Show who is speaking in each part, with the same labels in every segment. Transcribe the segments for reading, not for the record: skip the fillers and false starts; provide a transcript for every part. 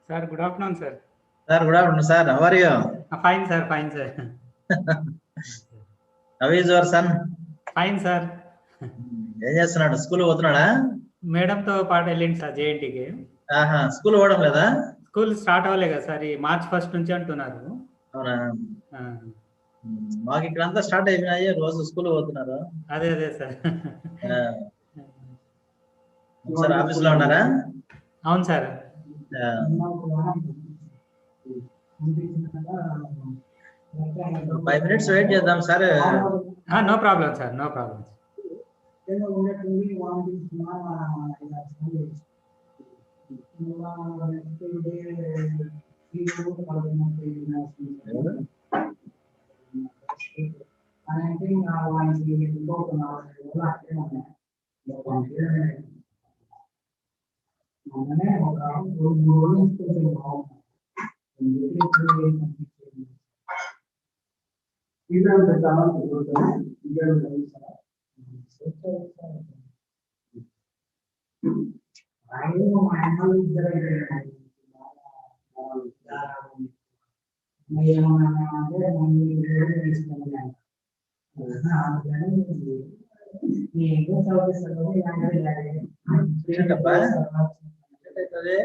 Speaker 1: Sir, good afternoon, sir.
Speaker 2: Sir, good afternoon, sir. How are you?
Speaker 1: Fine, sir. Fine, sir.
Speaker 2: How is your son?
Speaker 1: Fine, sir.
Speaker 2: ఏం చేస్తున్నాడు? School పోతున్నాడా?
Speaker 1: మేడంతో పాటు వెళ్ళింది sir జేఎన్టీకి.
Speaker 2: ఆహా, school పోవడం లేదా?
Speaker 1: స్కూల్ స్టార్ట్ అవ్వలే కదా సార్, ఈ మార్చ్ 1 నుంచి అంటున్నారు.
Speaker 2: అవునా?
Speaker 1: ఆ,
Speaker 2: మాకు ఇక్కడంతా స్టార్ట్ అయిపోయినాయి, రోజు స్కూల్ పోతున్నారు.
Speaker 1: అదే సార్.
Speaker 2: సార్ ఆఫీస్ లో ఉన్నారా?
Speaker 1: అవును సార్.
Speaker 2: ఆ, 5 minutes వెయిట్ చేద్దాం sir.
Speaker 1: No problem sir, no problem.
Speaker 2: ఏంటబ్బా? ఏంటది?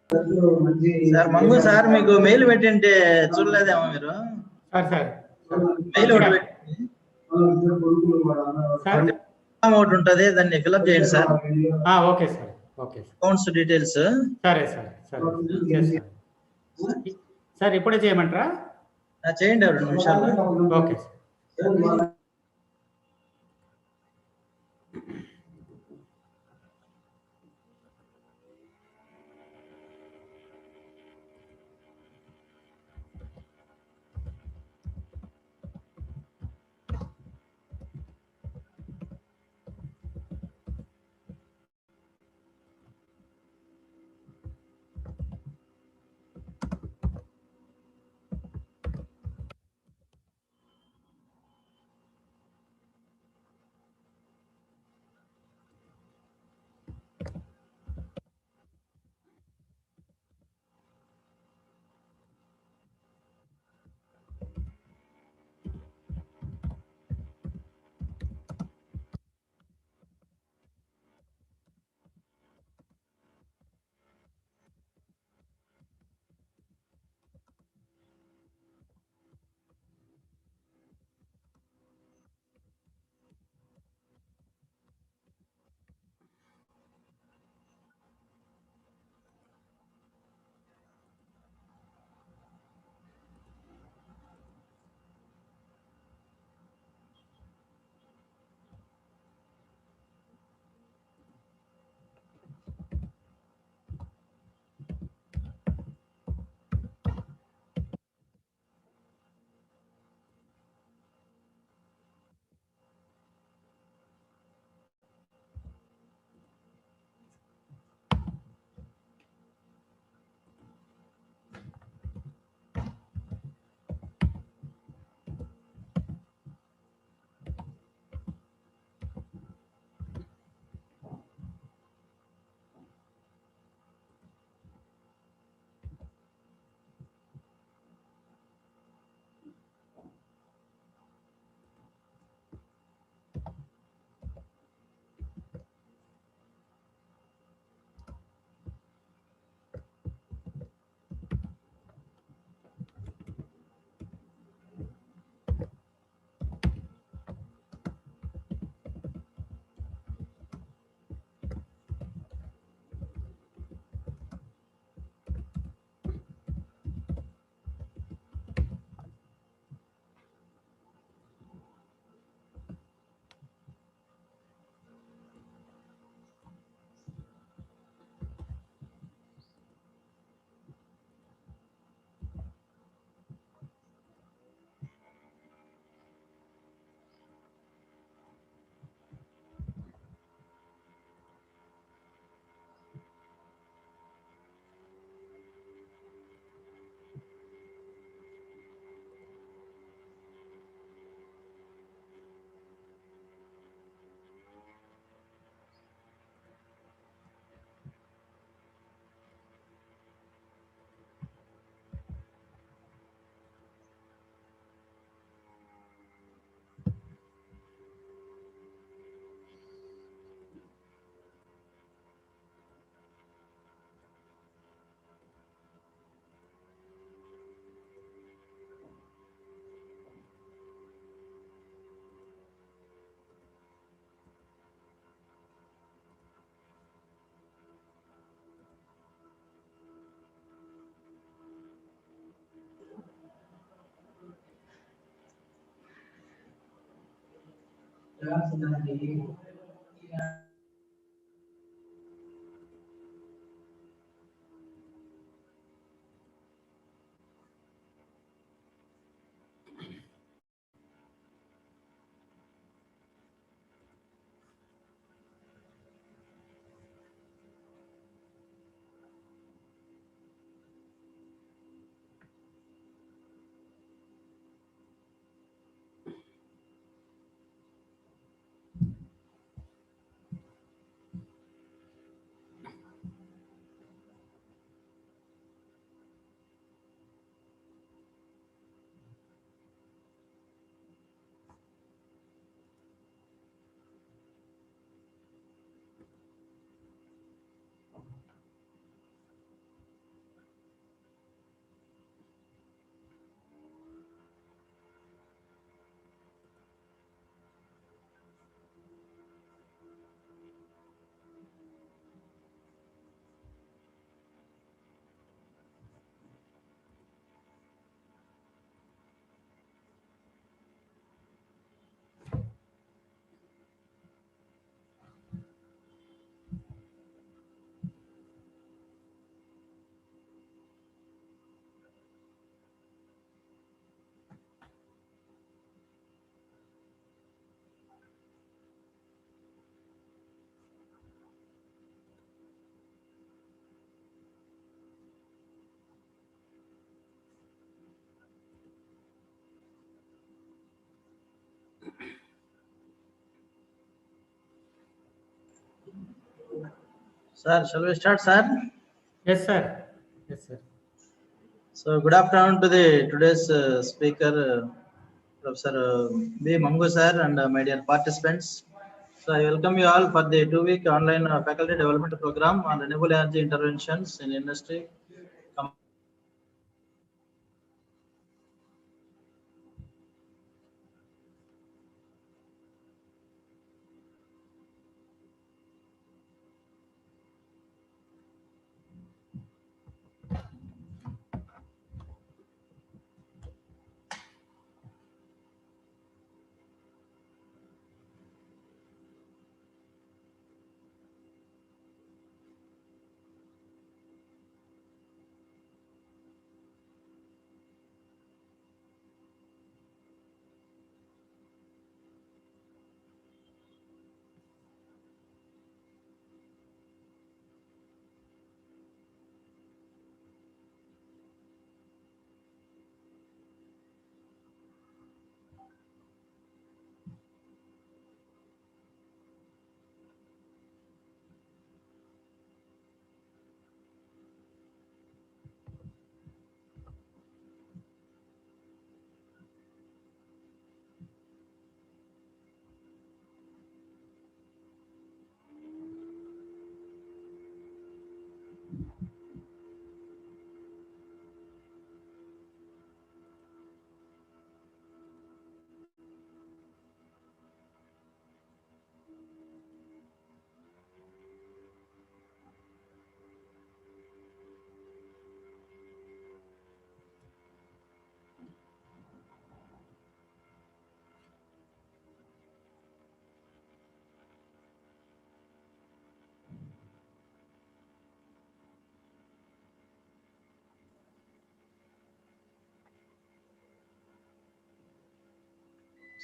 Speaker 2: సార్ మంగు సార్ మీకు మెయిల్ పెట్టింటే చూడలేదేమో మీరు?
Speaker 1: సార్
Speaker 2: మెయిల్ ఒకటి పెట్టింది.
Speaker 1: సార్
Speaker 2: ఫామ్ ఒకటి ఉంటుంది, దాన్ని ఫిల్అప్ చేయండి sir.
Speaker 1: Okay sir.
Speaker 2: Accounts details.
Speaker 1: సరే చేస్తాను. సార్ ఇప్పుడే చేయమంటారా?
Speaker 2: చేయండి 2 నిమిషాలు.
Speaker 1: Okay sir.
Speaker 2: Sir, shall we start, sir?
Speaker 1: Yes, sir. Yes, sir.
Speaker 2: So, good afternoon to the today's speaker, Professor B. Mangu, sir, and my dear participants. So, I welcome you all for the 2-week online faculty development program on renewable energy interventions in industry.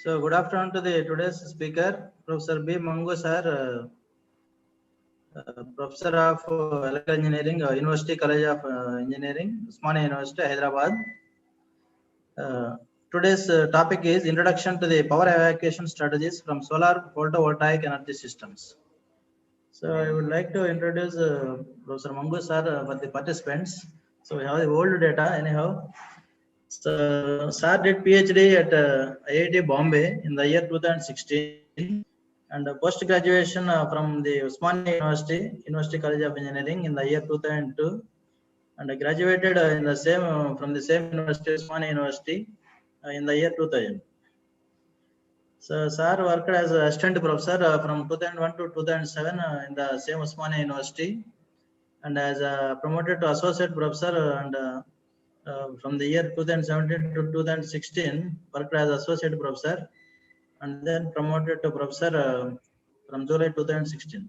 Speaker 2: So, good afternoon to the today's speaker, Professor B. Mangu, sir, Professor of Electrical Engineering, University College of Engineering, Usmania University, Hyderabad. Today's topic is Introduction to the Power Evacuation Strategies from Solar Photovoltaic Energy Systems. So I would like to introduce Professor Mangu sir for the participants. So we have the old data anyhow. So sir did PhD at IIT Bombay in the year 2016 and post-graduation from the Usmania University, University College of Engineering in the year 2002 and graduated in the same from the same university, Usmania University in the year 2000. So, sir worked as an assistant professor from 2001 to 2007 in the same Usmania University, and as promoted to associate professor and from the year 2017 to 2016 worked as associate professor, and then promoted to professor from July 2016.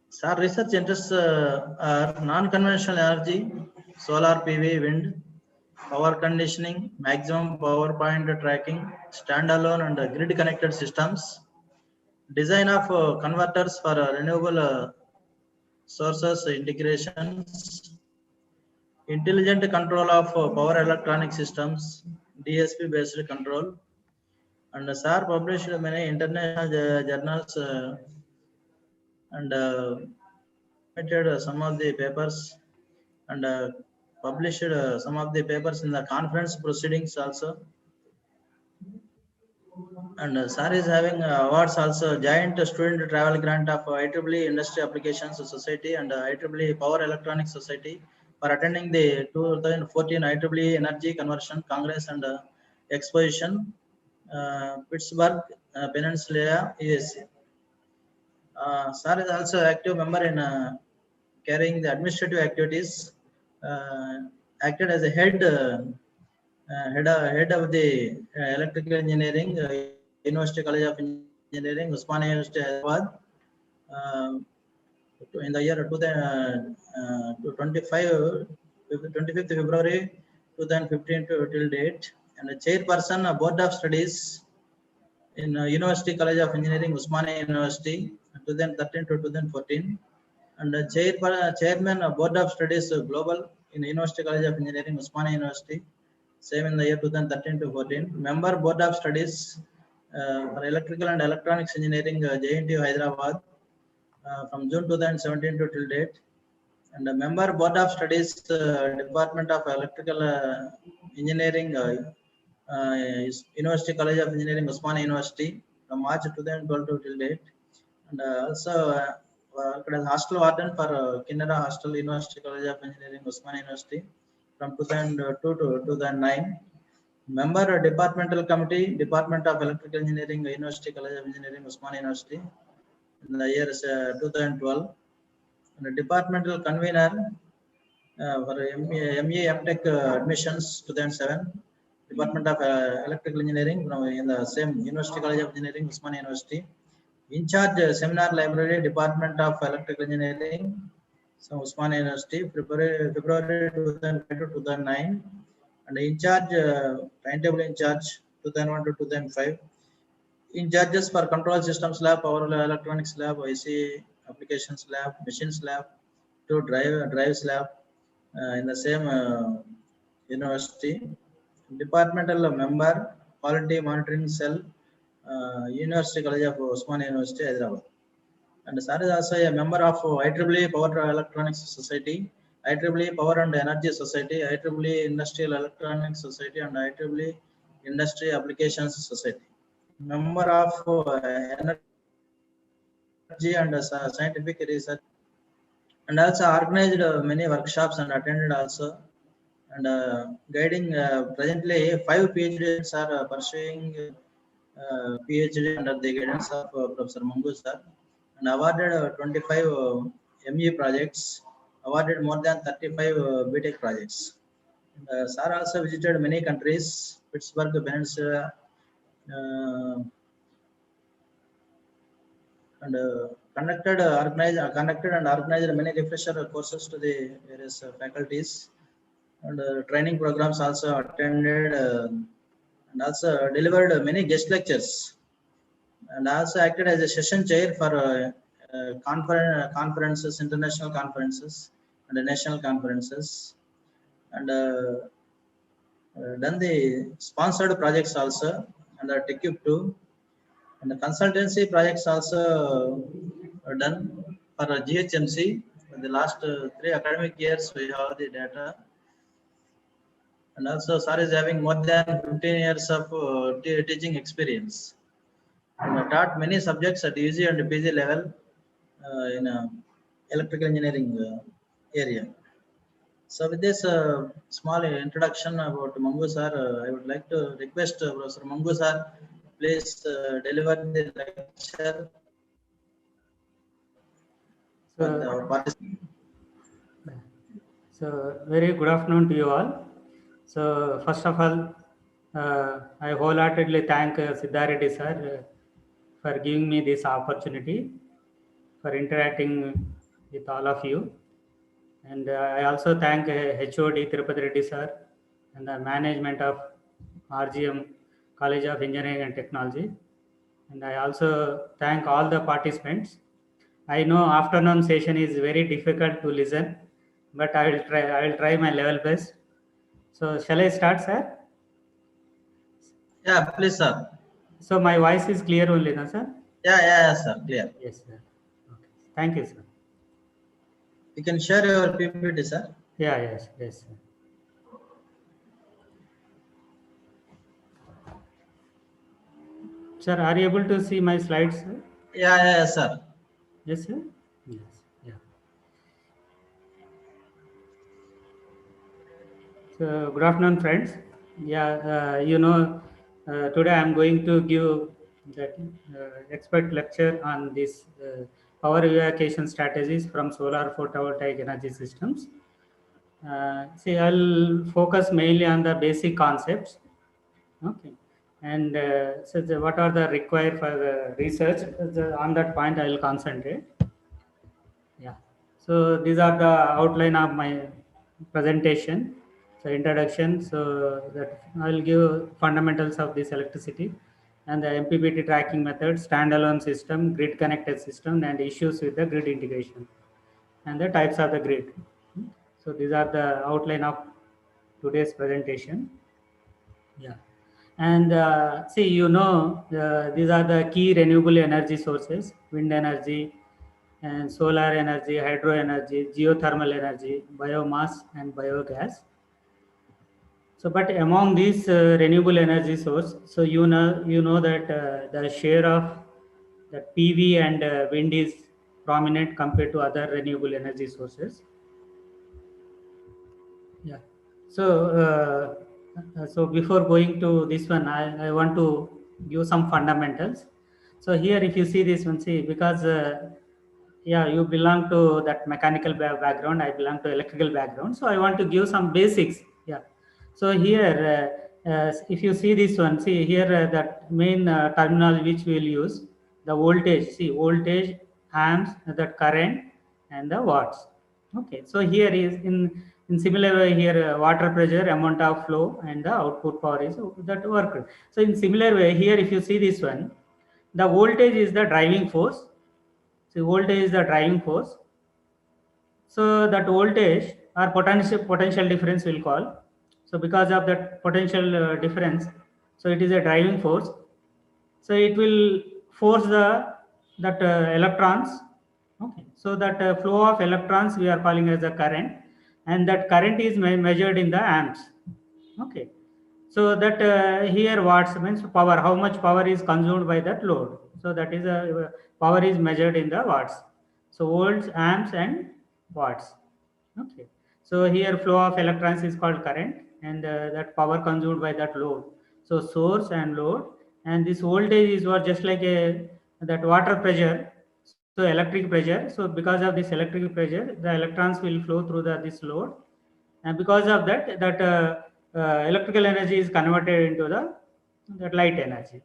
Speaker 2: Sir research interests are non-conventional energy, solar PV, wind, power conditioning, maximum power point tracking, standalone and grid connected systems, design of converters for renewable sources integrations, intelligent control of power electronic systems, DSP based control, and SAR published many international journals and submitted some of the papers and published some of the papers in the conference proceedings also. And sir is having awards also, joint student travel grant of IEEE Industry Applications Society and IEEE Power Electronics Society for attending the 2014 IEEE Energy Conversion Congress and Exposition, Pittsburgh Peninsula, USA. Sir is also active member in carrying the administrative activities, acted as a head of the electrical engineering, University College of Engineering, Usmania University, Hyderabad, in the year 25th February 2015 to till date, and a chairperson of Board of Studies in University College of Engineering, Usmania University, 2013 to 2014, and chairman of Board of Studies Global in University College of Engineering, Usmania University, same in the year 2013 to 14. Member Board of Studies for Electrical and Electronics Engineering, JNTU Hyderabad, from June 2017 to till date. And a member board of studies, Department of Electrical Engineering, University College of Engineering, Osmania University, from March 2012 to till date. And also worked as hostel warden for Kinnara Hostel, University College of Engineering, Osmania University, from 2002 to 2009. Member Departmental Committee, Department of Electrical Engineering, University College of Engineering, Osmania University, in the year 2012. And a departmental convener for MA MTech admissions 2007, Department of Electrical Engineering from in the same University College of Engineering, Osmania University. In charge Seminar Library, Department of Electrical Engineering, so Osmania University, February 2005 to 2009. And in charge timetable in charge 2001 to 2005. In charges for control systems lab, power electronics lab, IC applications lab, machines lab, to drives lab in the same university. Departmental member, quality monitoring cell, University College of Osmania University, Hyderabad. And sir is also a member of IEEE Power Electronics Society, IEEE Power and Energy Society, IEEE Industrial Electronics Society, and IEEE Industry Applications Society. Member of energy and scientific research, and also organized many workshops and attended also, and guiding presently 5 PhDs are pursuing PhD under the guidance of Professor Mangu sir, and awarded 25 ME projects, awarded more than 35 BTech projects. And, sir also visited many countries, Pittsburgh Peninsula, and conducted and organized many refresher courses to the various faculties, and training programs also attended, and also delivered many guest lectures, and also acted as a session chair for conferences, international conferences and national conferences, and done the sponsored projects also, and TechCube 2, and the consultancy projects also done for GHMC. In the last 3 academic years, we have the data. And also, sir is having more than 15 years of teaching experience, and taught many subjects at UG and PG level in electrical engineering area. So with this small introduction about Mangu sir, I would like to request Professor Mangu sir, please deliver the lecture.
Speaker 1: So very good afternoon to you all. So first of all, I wholeheartedly thank Siddhareddy sir for giving me this opportunity for interacting with all of you. And I also thank HOD Tirupati Reddy sir and the management of RGM College of Engineering and Technology. And I also thank all the participants. I know afternoon session is very difficult to listen, but I will try my level best. So shall I start, sir?
Speaker 2: Yeah, please, sir.
Speaker 1: So my voice is clear only, no, sir?
Speaker 2: Yeah, sir, clear.
Speaker 1: Yes, sir. Okay. Thank you, sir.
Speaker 2: You can share your PPT, sir.
Speaker 1: Yeah, yes, sir. Sir, are you able to see my slides, sir?
Speaker 2: Yeah, sir.
Speaker 1: Yes, sir. Yes, yeah. So good afternoon, friends. Yeah, today I'm going to give that expert lecture on this power evacuation strategies from solar photovoltaic energy systems. See, I'll focus mainly on the basic concepts. Okay. And what are the required for the research? On that point, I will concentrate. Yeah. So these are the outline of my presentation. So introduction. So that I will give fundamentals of this electricity and the MPPT tracking method, standalone system, grid connected system, and issues with the grid integration, and the types of the grid. So these are the outline of today's presentation. Yeah. And see, these are the key renewable energy sources: wind energy, and solar energy, hydro energy, geothermal energy, biomass, and biogas. So, but among these renewable energy source, so you know that the share of that PV and wind is prominent compared to other renewable energy sources. Yeah. So, so before going to this one, I want to give some fundamentals. So here, if you see this one, see, because yeah, you belong to that mechanical background, I belong to electrical background. So I want to give some basics. Yeah. So here, if you see this one, see here that main terminology which we will use, the voltage. See, voltage, amps, that current, and the watts. Okay, so here is in similar way here water pressure, amount of flow, and the output power is that work. So in similar way here, if you see this one, the voltage is the driving force. So voltage is the driving force. So that voltage or potential difference will call. So because of that potential difference, so it is a driving force. So it will force that electrons. Okay, so that flow of electrons we are calling as a current, and that current is measured in the amps. Okay, so that here watts means power, how much power is consumed by that load. So that is a power is measured in the watts. So volts, amps, and watts. Okay, so here flow of electrons is called current, and that power consumed by that load. So source and load, and this voltage is what just like a that water pressure. So electric pressure. So because of this electric pressure, the electrons will flow through this load, and because of that, electrical energy is converted into the that light energy.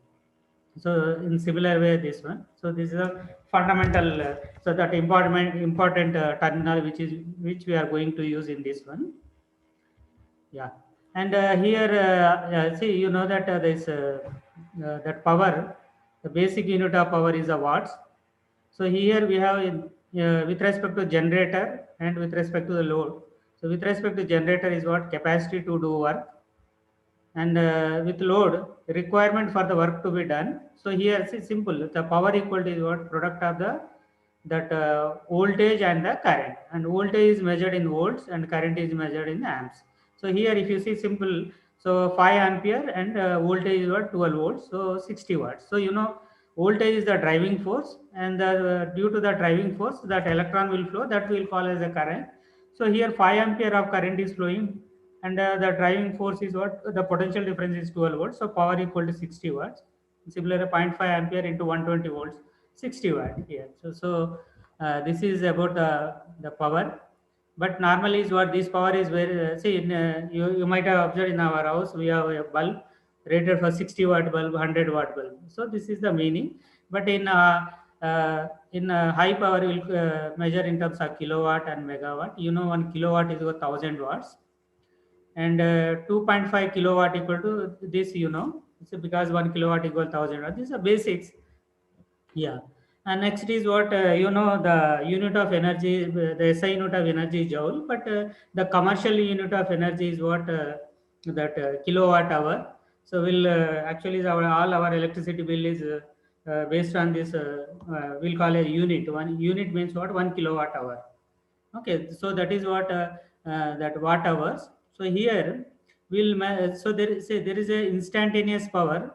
Speaker 1: So in similar way, this one. So this is a fundamental. So that important terminal which we are going to use in this one. Yeah, and here see, you know that this that power, the basic unit of power is a watts. So here we have with respect to generator and with respect to the load. So with respect to generator is what capacity to do work, and with load requirement for the work to be done. So here see simple, the power equal to is what product of the that voltage and the current, and voltage is measured in volts and current is measured in amps. So here if you see simple, so 5 ampere and voltage is what 12 volts, so 60 watts. So you know voltage is the driving force, and due to the driving force that electron will flow, that will call as a current. So here 5 ampere of current is flowing, and the driving force is what the potential difference is 12 volts, so power equal to 60 watts. Similarly, zero point 0.5 ampere into 120 volts, 60 watt here. So this is about the power. But normally is what this power is very see you might have observed in our house we have a bulb rated for 60-watt bulb, 100-watt bulb. So this is the meaning. But in high power we will measure in terms of kilowatt and megawatt. You know 1 kilowatt is 1,000 watts, and 2.5 kilowatt equal to this, you know. So because 1 kilowatt equal 1,000 watt, these are basics. Yeah. And next is what you know the unit of energy, the SI unit of energy is joule, but the commercial unit of energy is what that kilowatt hour. So we'll actually all our electricity bill is based on this. We'll call a unit. One unit means what 1 kilowatt hour. Okay, so that is what that watt hours. So here so there is a instantaneous power,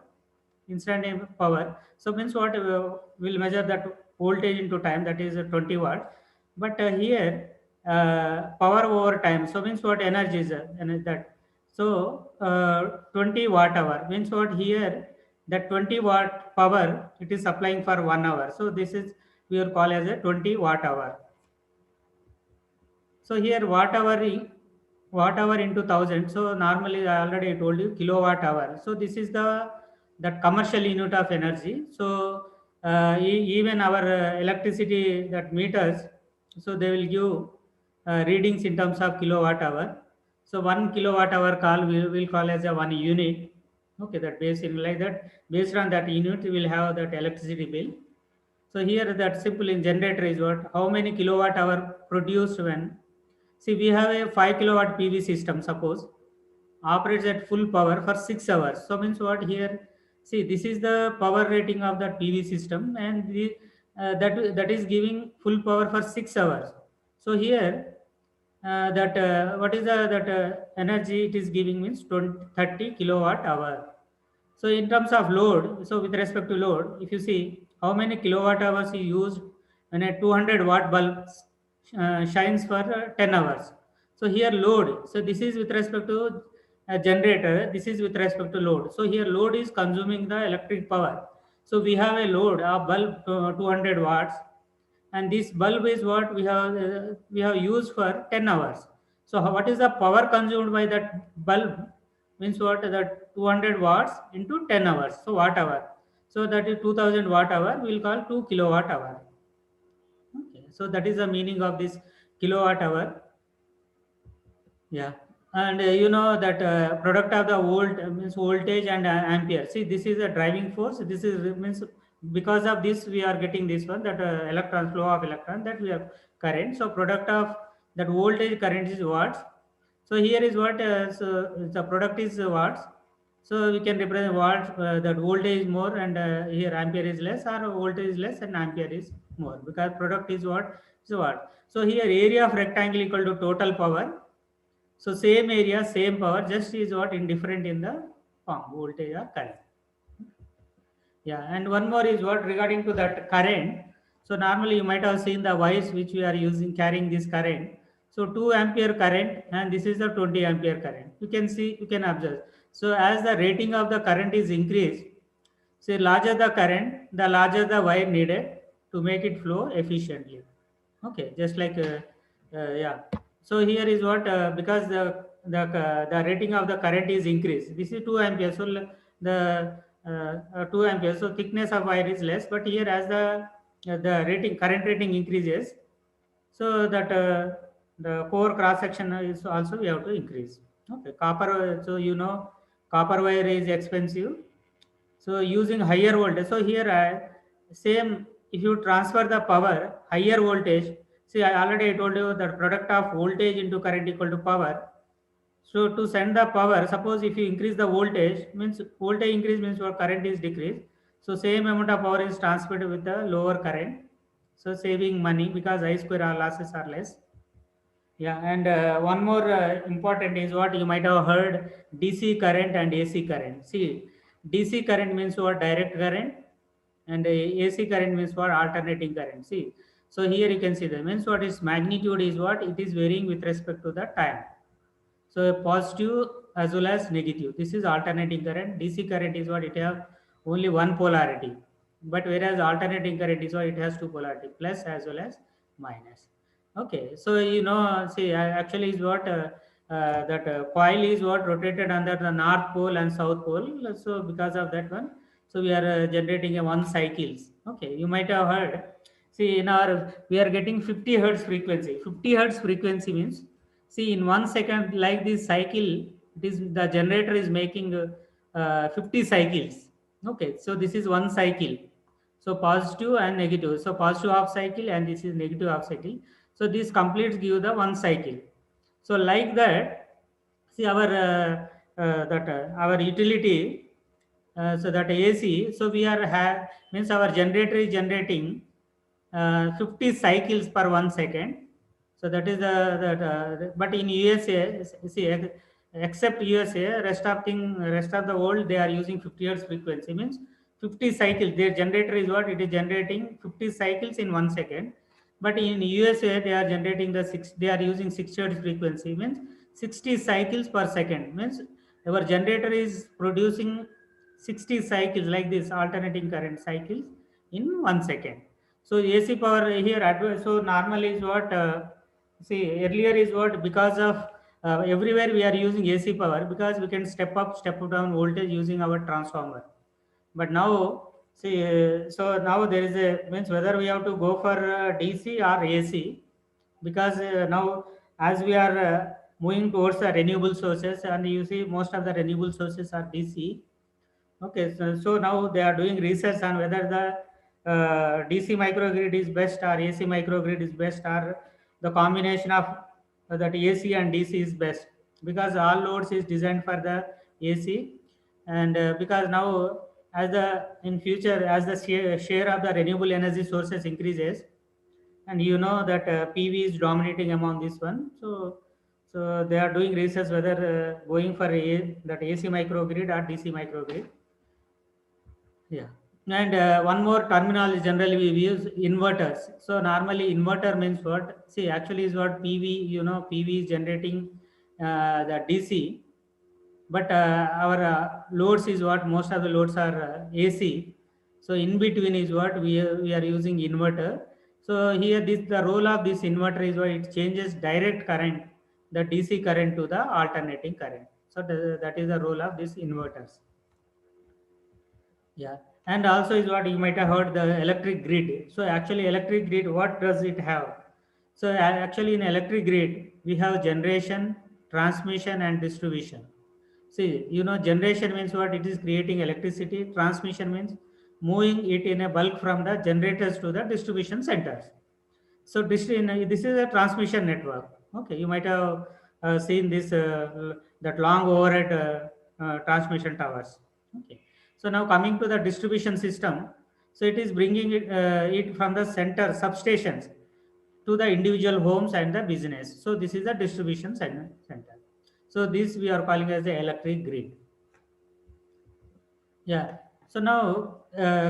Speaker 1: instantaneous power. So means what will measure that voltage into time, that is 20 watt. But here power over time. So means what energy is that. So 20 watt hour means what here that 20 watt power it is supplying for 1 hour. So this is we will call as a 20 watt hour. So here watt hour into 1,000. So normally I already told you kilowatt hour. So this is the that commercial unit of energy. So even our electricity that meters, so they will give readings in terms of kilowatt hour. So 1 kilowatt hour call we will call as a 1 unit. Okay, that based in like that, based on that unit we will have that electricity bill. So here that simple in generator is what how many kilowatt hour produced when. See, we have a 5 kilowatt PV system, suppose, operates at full power for 6 hours. So, means what here? See, this is the power rating of the PV system, and that is giving full power for 6 hours. So here, that what is the that energy it is giving means 20, 30 kilowatt hour. So in terms of load, so with respect to load, if you see how many kilowatt hours you used when a 200-watt bulb shines for 10 hours. So here load, so this is with respect to a generator, this is with respect to load. So here load is consuming the electric power. So we have a load of bulb 200 watts, and this bulb is what we have used for 10 hours. So what is the power consumed by that bulb means what, that 200 watts into 10 hours, so watt hour. So that is 2000 watt hour, we will call 2 kilowatt hour. Okay, so that is the meaning of this kilowatt hour. Yeah, and you know that product of the volt means voltage and ampere. See, this is a driving force. This is means because of this we are getting this one, that electron flow of electron, that we have current. So product of that voltage current is watts. So here is what, so the product is watts. So we can represent watt, that voltage is more and here ampere is less, or voltage is less and ampere is more, because product is what, is watt. So here area of rectangle equal to total power. So same area, same power, just is what indifferent in the form, voltage or current. Yeah, and one more is what regarding to that current. So normally you might have seen the wires which we are using carrying this current. So 2 ampere current, and this is the 20 ampere current. You can see, you can observe. So as the rating of the current is increased, say larger the current, the larger the wire needed to make it flow efficiently. Okay, just like yeah. So here is what, because the rating of the current is increased. This is 2 amperes. So the 2 amperes. So thickness of wire is less. But here as the rating current rating increases, so that the core cross section is also we have to increase. Okay, copper. So you know, copper wire is expensive, so using higher voltage. So here same, if you transfer the power higher voltage, see I already told you that product of voltage into current equal to power. So to send the power, suppose if you increase the voltage, means voltage increase means your current is decreased. So same amount of power is transferred with the lower current. So saving money because I square R losses are less. Yeah, and one more important is what you might have heard, DC current and AC current. See, DC current means what, direct current, and AC current means what, alternating current. See, so here you can see the means what is magnitude is what, it is varying with respect to the time. So positive as well as negative. This is alternating current. DC current is what, it have only one polarity, but whereas alternating current is what, it has two polarity, plus as well as minus. Okay, so you know, see, actually is what, that coil is what rotated under the north pole and south pole. So because of that one, so we are generating a one cycles. Okay, you might have heard. See, in our we are getting 50 hertz frequency. 50 hertz frequency means, see, in 1 second, like this cycle, it is the generator is making 50 cycles. Okay, so this is one cycle. So positive and negative. So positive half cycle and this is negative half cycle. So this completes give the one cycle. So like that, see our that our utility. So that AC. So we are means our generator is generating 50 cycles per 1 second. So that is but in USA, see, except USA, rest of the world, they are using 50 hertz frequency means 50 cycles. Their generator is what, it is generating 50 cycles in 1 second. But in USA, they are generating they are using 60 hertz frequency means 60 cycles per second. Means our generator is producing 60 cycles like this alternating current cycles in 1 second. So AC power here, so normally is what, see earlier is what, because of everywhere we are using AC power because we can step up, step down voltage using our transformer. But now, see, so now there is a means whether we have to go for DC or AC, because now as we are moving towards the renewable sources, and you see most of the renewable sources are DC. Okay, so now they are doing research on whether the DC microgrid is best or AC microgrid is best, or the combination of that AC and DC is best, because all loads is designed for the AC. And because now as the in future, as the share of the renewable energy sources increases, and you know that PV is dominating among this one. So they are doing research whether going for that AC microgrid or DC microgrid. Yeah. And one more terminology generally we use inverters. So normally inverter means what? See, actually is what PV, PV is generating the DC, but our loads is what most of the loads are AC. So in between is what we are using inverter. So here this the role of this inverter is what it changes direct current, the DC current to the alternating current. So that is the role of these inverters. Yeah, and also is what you might have heard the electric grid. So actually, electric grid, what does it have? So actually, in electric grid, we have generation, transmission, and distribution. See, generation means what? It is creating electricity. Transmission means moving it in a bulk from the generators to the distribution centers. So this is a transmission network. Okay, you might have seen this that long overhead transmission towers. Okay, so now coming to the distribution system, so it is bringing it from the center substations to the individual homes and the business. So this is the distribution center. So this we are calling as the electric grid. Yeah. So now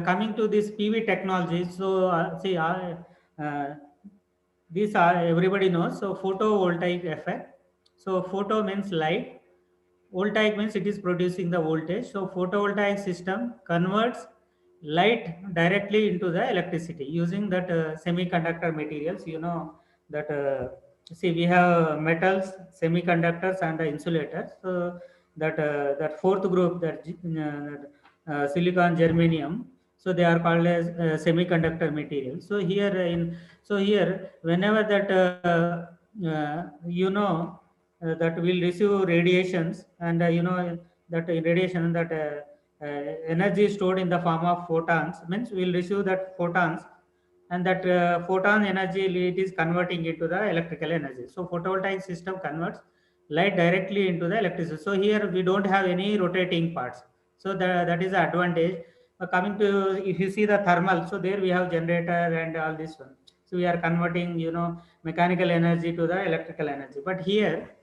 Speaker 1: coming to this PV technology. So see, these are everybody knows. So photovoltaic effect. So photo means light. Voltaic means it is producing the voltage. So photovoltaic system converts light directly into the electricity using that semiconductor materials. You know that see we have metals, semiconductors, and the insulators. So that fourth group, silicon, germanium. So they are called as semiconductor materials. So here whenever that that will receive radiations, and that radiation, that energy stored in the form of photons, means we will receive that photons, and that photon energy it is converting into the electrical energy. So photovoltaic system converts light directly into the electricity. So here we don't have any rotating parts. So that is the advantage. Coming to, if you see the thermal, so there we have generator and all this one. So we are converting mechanical energy to the electrical energy. But here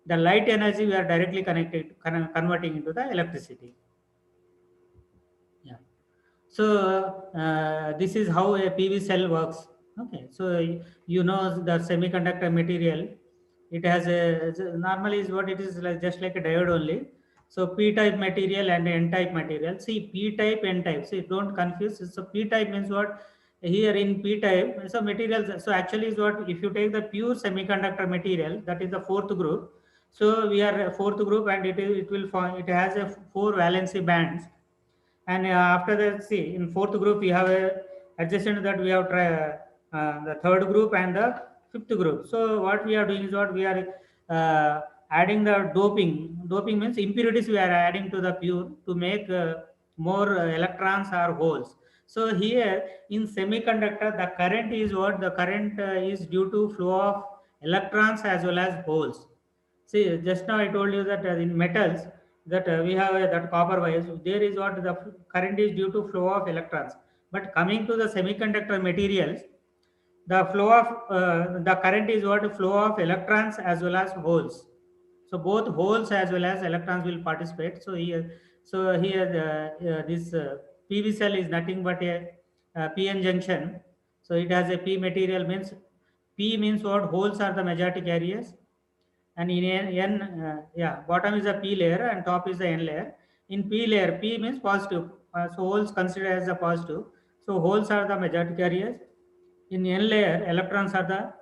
Speaker 1: the light energy we are directly converting into the electricity. Yeah. So this is how a PV cell works. Okay, so the semiconductor material, it has normally is what it is, like just like a diode only. So P type material and N type material. See, P type, N type. See, don't confuse. So P type means what? Here in P type, so materials. So actually is what, if you take the pure semiconductor material, that is the fourth group. So we are a fourth group, and it will form. It has a four valency bands, and after that, see, in fourth group we have a adjacent to that we have the third group and the fifth group. So what we are doing is what we are adding the doping means impurities we are adding to the pure to make more electrons or holes. So here in semiconductor, the current is what? The current is due to flow of electrons as well as holes. See, just now I told you that in metals, that we have that copper wires. There is what the current is due to flow of electrons. But coming to the semiconductor materials, the flow of the current is what? Flow of electrons as well as holes. So both holes as well as electrons will participate. So here this PV cell is nothing but a PN junction. So it has a P material, means P means what? Holes are the majority carriers, and in yeah, bottom is the P layer and top is the N layer. In P layer, P means positive, so holes considered as the positive. So holes are the majority carriers. In N layer, electrons are the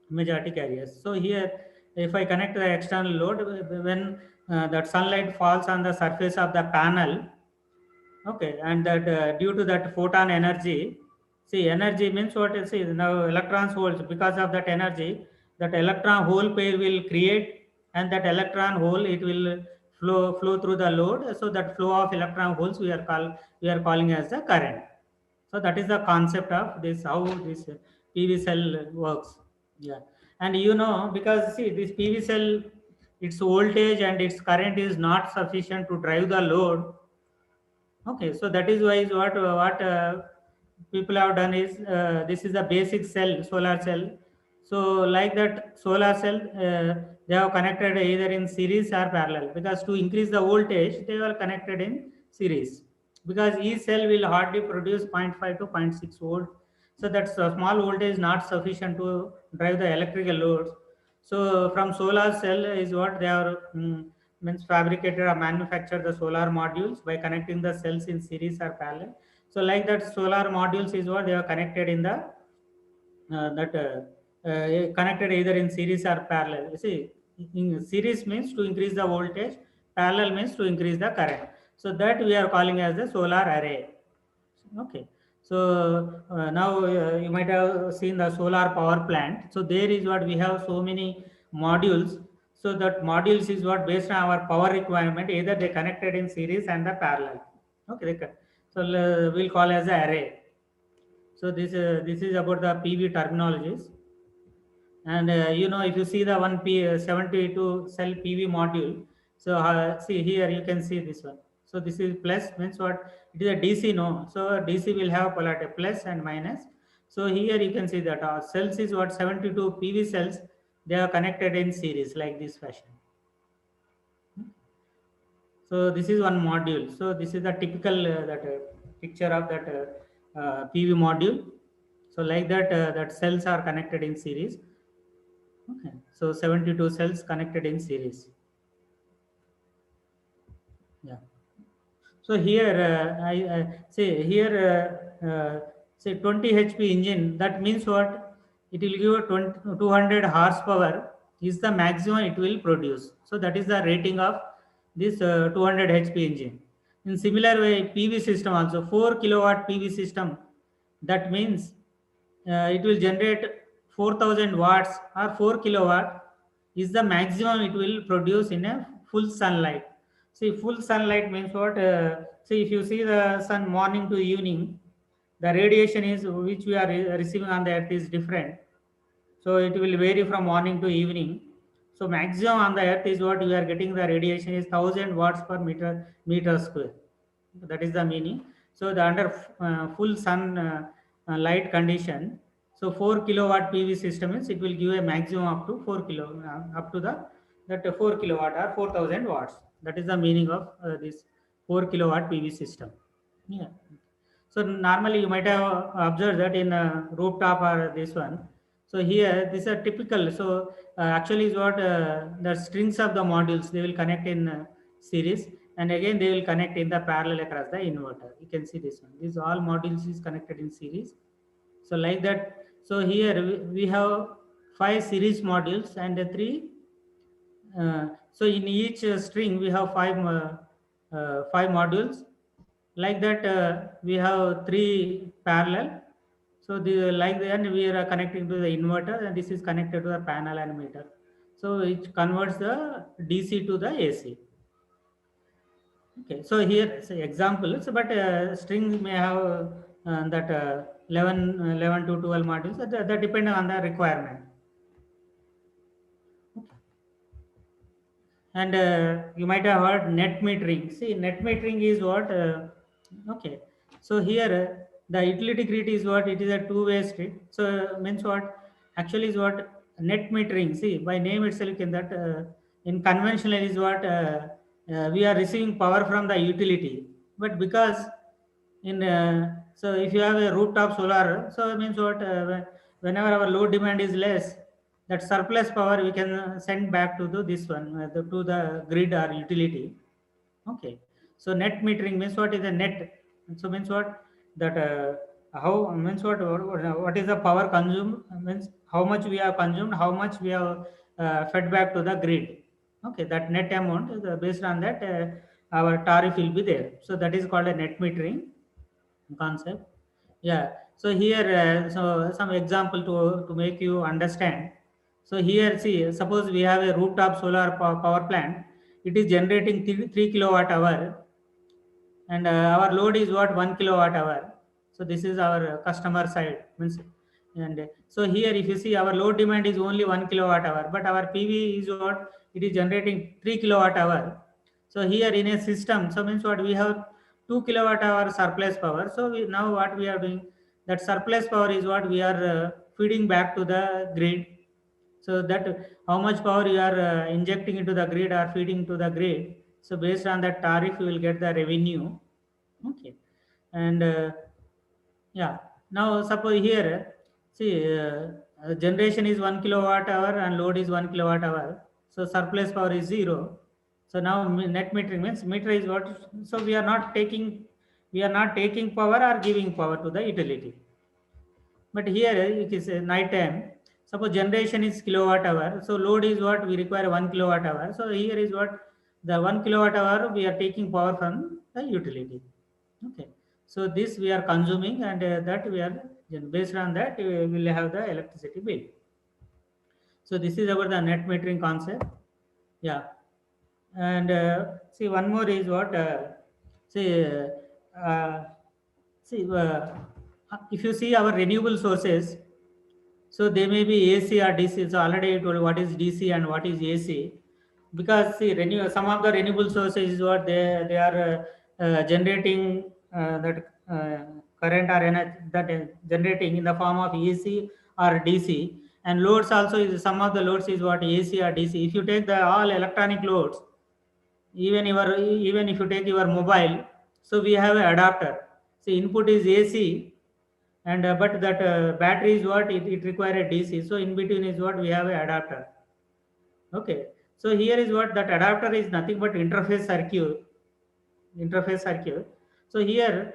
Speaker 1: majority carriers. So here, if I connect the external load, when that sunlight falls on the surface of the panel, okay, and that due to that photon energy, see, energy means what? See, now electrons holes, because of that energy, that electron hole pair will create, and that electron hole it will flow through the load. So that flow of electron holes we are calling as the current. So that is the concept of this, how this PV cell works. Yeah, and because see, this PV cell, its voltage and its current is not sufficient to drive the load. Okay, so that is why is what people have done is this is a basic cell, solar cell. So like that solar cell, they have connected either in series or parallel, because to increase the voltage they are connected in series, because each cell will hardly produce zero point 0.5 to zero point 0.6 volt. So that small voltage is not sufficient to drive the electrical loads. So from solar cell is what they are means fabricated or manufactured the solar modules by connecting the cells in series or parallel. So like that solar modules is what they are connected in the that connected either in series or parallel. You see, in series means to increase the voltage, parallel means to increase the current. So that we are calling as the solar array. Okay. So now you might have seen the solar power plant. So there is what we have so many modules. So that modules is what based on our power requirement, either they connected in series and the parallel. Okay. So we'll call as the array. So this is about the PV terminologies. And if you see the 72 cell PV module, so see here you can see this one. So this is plus means what? It is a DC, no? So DC will have polarity plus and minus. So here you can see that cells is what 72 PV cells, they are connected in series like this fashion. So this is one module. So this is the typical that picture of that PV module. So like that, that cells are connected in series. Okay. So 72 cells connected in series. Yeah. So here I say here say 20 HP engine. That means what? It will give a 200 horsepower is the maximum it will produce. So that is the rating of this 200 HP engine. In similar way, PV system also 4 kilowatt PV system. That means it will generate 4000 watts or 4 kilowatt is the maximum it will produce in a full sunlight. See, full sunlight means what? See, if you see the sun morning to evening, the radiation is which we are receiving on the earth is different. So it will vary from morning to evening. So maximum on the earth is what we are getting, the radiation is 1000 watts per meter square. That is the meaning. So the under full sun light condition, so 4 kilowatt PV system is it will give a maximum up to 4 kilo up to the that 4 kilowatt or 4000 watts. That is the meaning of this 4 kilowatt PV system. Yeah. So normally you might have observed that in rooftop or this one. So here this is a typical. So actually is what the strings of the modules they will connect in series, and again they will connect in the parallel across the inverter. You can see this one. These all modules is connected in series. So like that. So here we have 5 series modules and so in each string we have five modules. Like that, we have 3 parallel. So the like that we are connecting to the inverter, and this is connected to the panel and meter. So it converts the DC to the AC. Okay, so here say example. So, but string may have that 11 to 12 modules. That depend on the requirement. And you might have heard net metering. See, net metering is what? Okay, so here the utility grid is what? It is a two-way street. So means what? Actually is what? Net metering. See, by name itself, in that in conventional is what we are receiving power from the utility, but because in so if you have a rooftop solar, so it means what? Whenever our load demand is less, that surplus power we can send back to this one to the grid or utility. Okay, so net metering means what is a net? So means what? That how means what is the power consumed? Means how much we have consumed, how much we have fed back to the grid. Okay, that net amount is based on that our tariff will be there. So that is called a net metering concept. Yeah. So here, so some example to make you understand. So here, see, suppose we have a rooftop solar power plant. It is generating 3 kilowatt hour, and our load is what 1 kilowatt hour. So this is our customer side means, and so here if you see our load demand is only 1 kilowatt hour, but our PV is what it is generating 3 kilowatt hour. So here in a system, so means what we have 2 kilowatt hour surplus power. So we, now what we are doing, that surplus power is what we are feeding back to the grid. So that how much power you are injecting into the grid or feeding to the grid. So based on that tariff, you will get the revenue. Okay, and yeah. Now suppose here, see, generation is 1 kilowatt hour and load is 1 kilowatt hour. So surplus power is zero. So now net metering means meter is what. So we are not taking power or giving power to the utility. But here it is night time. Suppose generation is kilowatt hour. So load is what we require 1 kilowatt hour. So here is what the 1 kilowatt hour we are taking power from the utility. Okay. So this we are consuming, and that we are based on that we will have the electricity bill. So this is about the net metering concept. Yeah. And see, one more is what see uh, see if you see our renewable sources, so they may be AC or DC. So already I told what is DC and what is AC. Because see, some of the renewable sources is what they are generating that current or energy that is generating in the form of AC or DC. And loads also is, some of the loads is what AC or DC. If you take the all electronic loads, even if you take your mobile, so we have an adapter. So input is AC, and but that battery is what it require a DC. So in between is what we have a adapter. Okay. So here is what that adapter is nothing but interface circuit. So here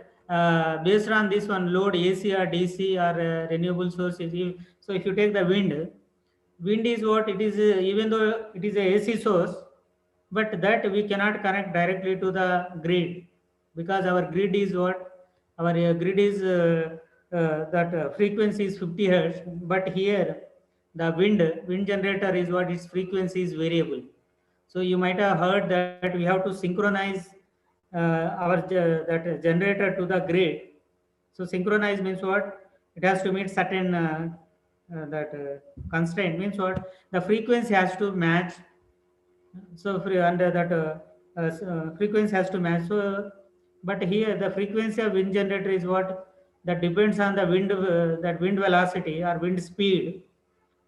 Speaker 1: based on this one load AC or DC or renewable sources. So if you take the wind is what it is, even though it is a AC source, but that we cannot connect directly to the grid, because our grid is what our grid is that frequency is 50 hertz. But here the wind generator is what its frequency is variable. So you might have heard that we have to synchronize that generator to the grid. So synchronize means what? It has to meet certain that constraint, means what? The frequency has to match. So under that frequency has to match. So but here the frequency of wind generator is what, that depends on the wind that wind velocity or wind speed.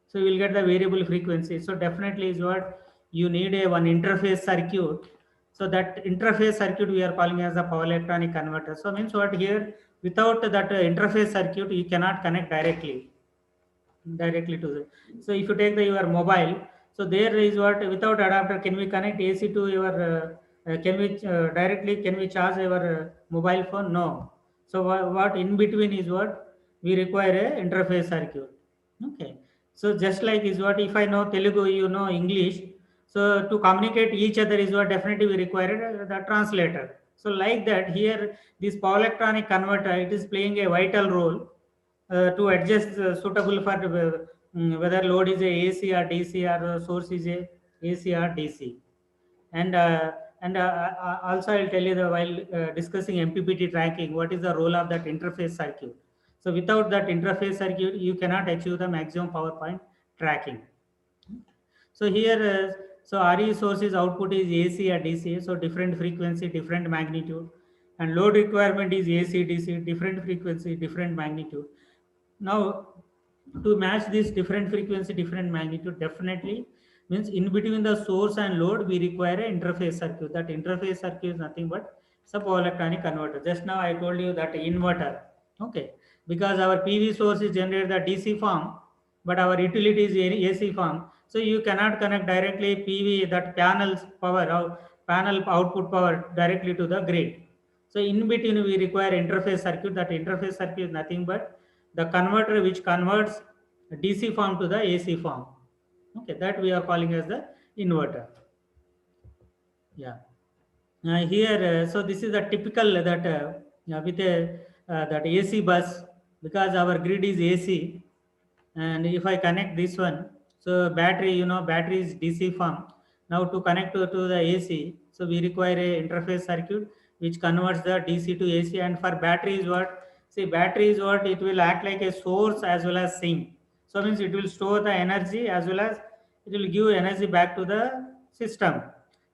Speaker 1: So you will get the variable frequency. So definitely is what you need a one interface circuit. So that interface circuit we are calling as a power electronic converter. So means what, here without that interface circuit you cannot connect directly to the. So if you take your mobile, so there is what, without adapter can we connect AC to your can we directly can we charge our mobile phone? No. So what in between is what we require a interface circuit. Okay. So just like is what, if I know Telugu, you know English, so to communicate each other is what, definitely we require the translator. So like that here, this power electronic converter, it is playing a vital role to adjust suitable for whether load is a AC or DC, or source is a AC or DC. And also I'll tell you, the while discussing MPPT tracking, what is the role of that interface circuit. So without that interface circuit, you cannot achieve the maximum power point tracking. So here, so RE sources output is AC or DC, so different frequency, different magnitude, and load requirement is AC, DC, different frequency, different magnitude. Now, to match this different frequency, different magnitude, definitely means in between the source and load, we require an interface circuit. That interface circuit is nothing but sub electronic converter. Just now I told you that inverter. Okay, because our PV source is generated the DC form, but our utility is AC form. So you cannot connect directly PV, that panel's power or panel output power directly to the grid. So in between we require interface circuit. That interface circuit is nothing but the converter which converts DC form to the AC form. Okay, that we are calling as the inverter. Yeah. Here, so this is a typical that yeah, with a that AC bus, because our grid is AC, and if I connect this one, so battery, battery is DC form. Now to connect to the AC, so we require a interface circuit which converts the DC to AC. And for battery is what, see, battery is what, it will act like a source as well as sink. So means it will store the energy as well as it will give energy back to the system.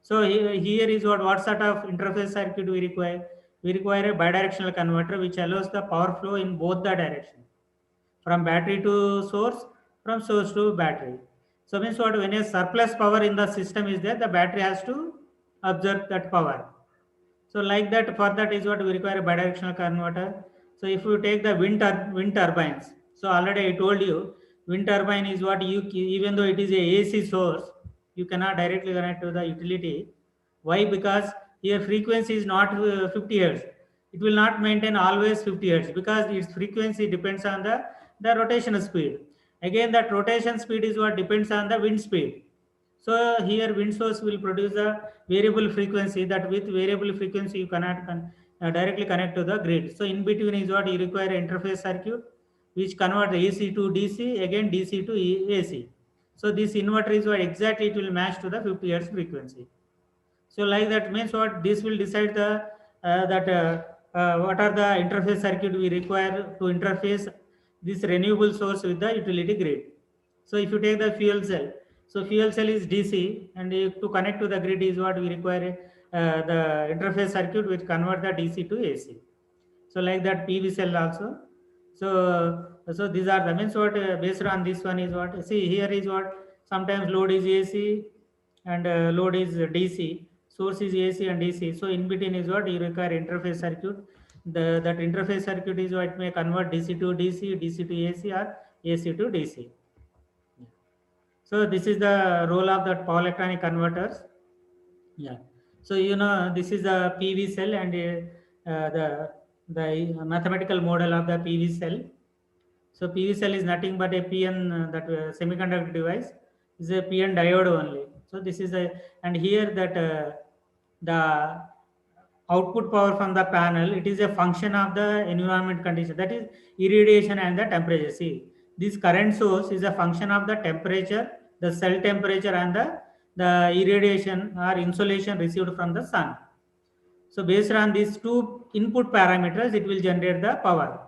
Speaker 1: So here is what sort of interface circuit we require. we require a bidirectional converter which allows the power flow in both the direction, from battery to source, from source to battery. So means what, when a surplus power in the system is there, the battery has to absorb that power. So like that, for that is what we require a bidirectional converter. So if you take the wind turbines, so already I told you, wind turbine is what you, even though it is a AC source, you cannot directly connect to the utility. Why? Because here frequency is not 50 hertz. It will not maintain always 50 hertz because its frequency depends on the rotation speed. Again, that rotation speed is what depends on the wind speed. So here wind source will produce a variable frequency, that with variable frequency you cannot directly connect to the grid. So in between is what you require interface circuit which convert AC to DC, again DC to AC. So this inverter is what exactly it will match to the 50 hertz frequency. So like that means what, this will decide the that what are the interface circuit we require to interface this renewable source with the utility grid. So if you take the fuel cell, so fuel cell is DC, and if to connect to the grid is what we require the interface circuit which convert the DC to AC. So like that PV cell also. So these are the means what based on this one is what, see here is what, sometimes load is AC and load is DC, source is AC and DC. So in between is what you require interface circuit. That interface circuit is what may convert DC to DC, DC to AC, or AC to DC. So this is the role of that power electronic converters. Yeah. So this is the PV cell, and the mathematical model of the PV cell. So PV cell is nothing but a PN that semiconductor device is a PN diode only. So this is a, and here that the output power from the panel, it is a function of the environment condition, that is irradiation and the temperature. See, this current source is a function of the temperature, the cell temperature, and the irradiation or insolation received from the sun. So based on these two input parameters, it will generate the power.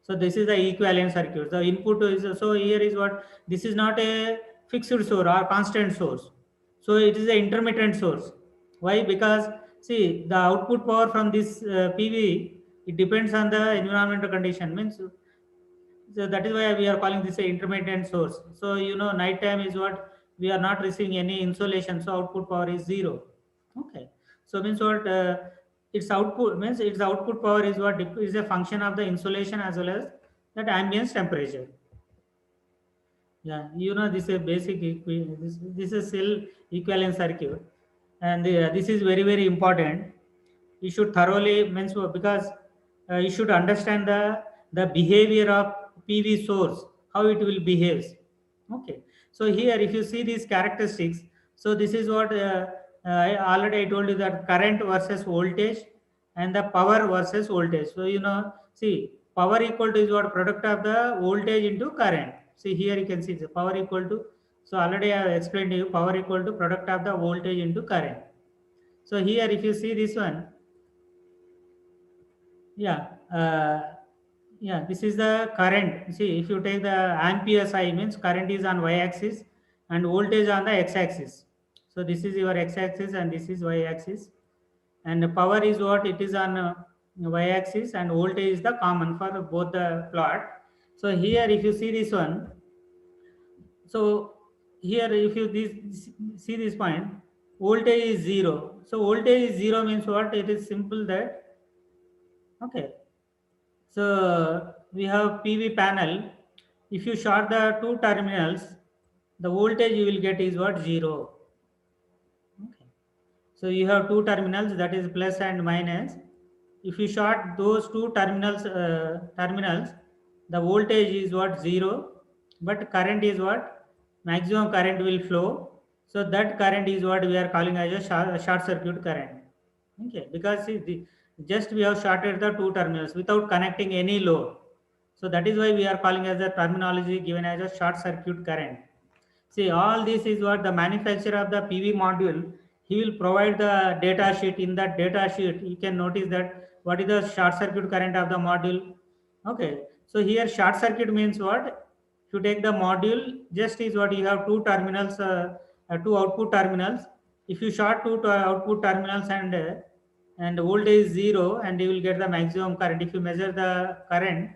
Speaker 1: So this is the equivalent circuit. The input is, so here is what, this is not a fixed source or constant source. So it is an intermittent source. Why? Because see, the output power from this PV, it depends on the environmental condition. Means, so that is why we are calling this a intermittent source. So night time is what, we are not receiving any insolation, so output power is zero. Okay. So means what, its output means its output power is what is a function of the insolation as well as that ambience temperature. Yeah, this is a basic this is cell equivalent circuit, and this is very very important. You should thoroughly means because you should understand the behavior of PV source, how it will behave. Okay, so here if you see these characteristics, so this is what I told you, that current versus voltage and the power versus voltage. So see, power equal to is what, product of the voltage into current. See here you can see the power equal to, so already I have explained to you, power equal to product of the voltage into current. So here if you see this one, yeah, this is the current. See, if you take the amperes I means current is on y-axis and voltage on the x-axis. So this is your x-axis and this is y-axis, and the power is what, it is on y-axis, and voltage is the common for both the plot. So here if you see this one, so here if you see this point, voltage is zero. So voltage is zero means what, it is simple that, okay, so we have PV panel. If you short the two terminals, the voltage you will get is what, zero. Okay. So you have two terminals, that is plus and minus. If you short those two terminals, the voltage is what, zero, but current is what, maximum current will flow. So that current is what we are calling as a short circuit current. Okay, because see, just we have shorted the two terminals without connecting any load. So that is why we are calling as a terminology given as a short circuit current. See, all this is what the manufacturer of the PV module, he will provide the data sheet. In that data sheet, you can notice that what is the short circuit current of the module. Okay, so here short circuit means what? If you take the module, just is what you have two terminals, two output terminals. If you short two output terminals and and voltage is 0, and you will get the maximum current. If you measure the current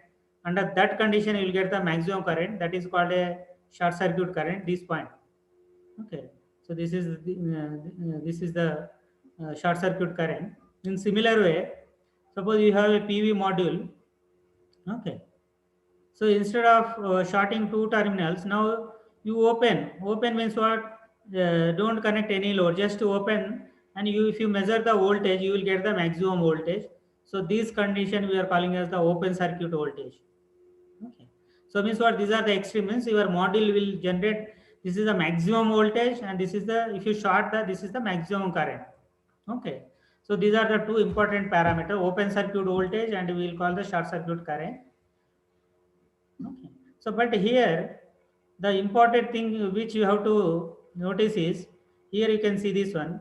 Speaker 1: under that condition, you will get the maximum current. That is called a short circuit current, this point. Okay, so this is the short circuit current. In similar way, suppose you have a PV module. Okay, so instead of shorting two terminals, now you open. Open means what? Don't connect any load, just to open. And you, if you measure the voltage, you will get the maximum voltage. So this condition we are calling as the open circuit voltage. Okay. So means what? These are the extremes. Your module will generate. This is the maximum voltage, and this is the, if you short the, this is the maximum current. Okay. So these are the two important parameters: open circuit voltage, and we will call the short circuit current. Okay. So, but here the important thing which you have to notice is, here you can see this one.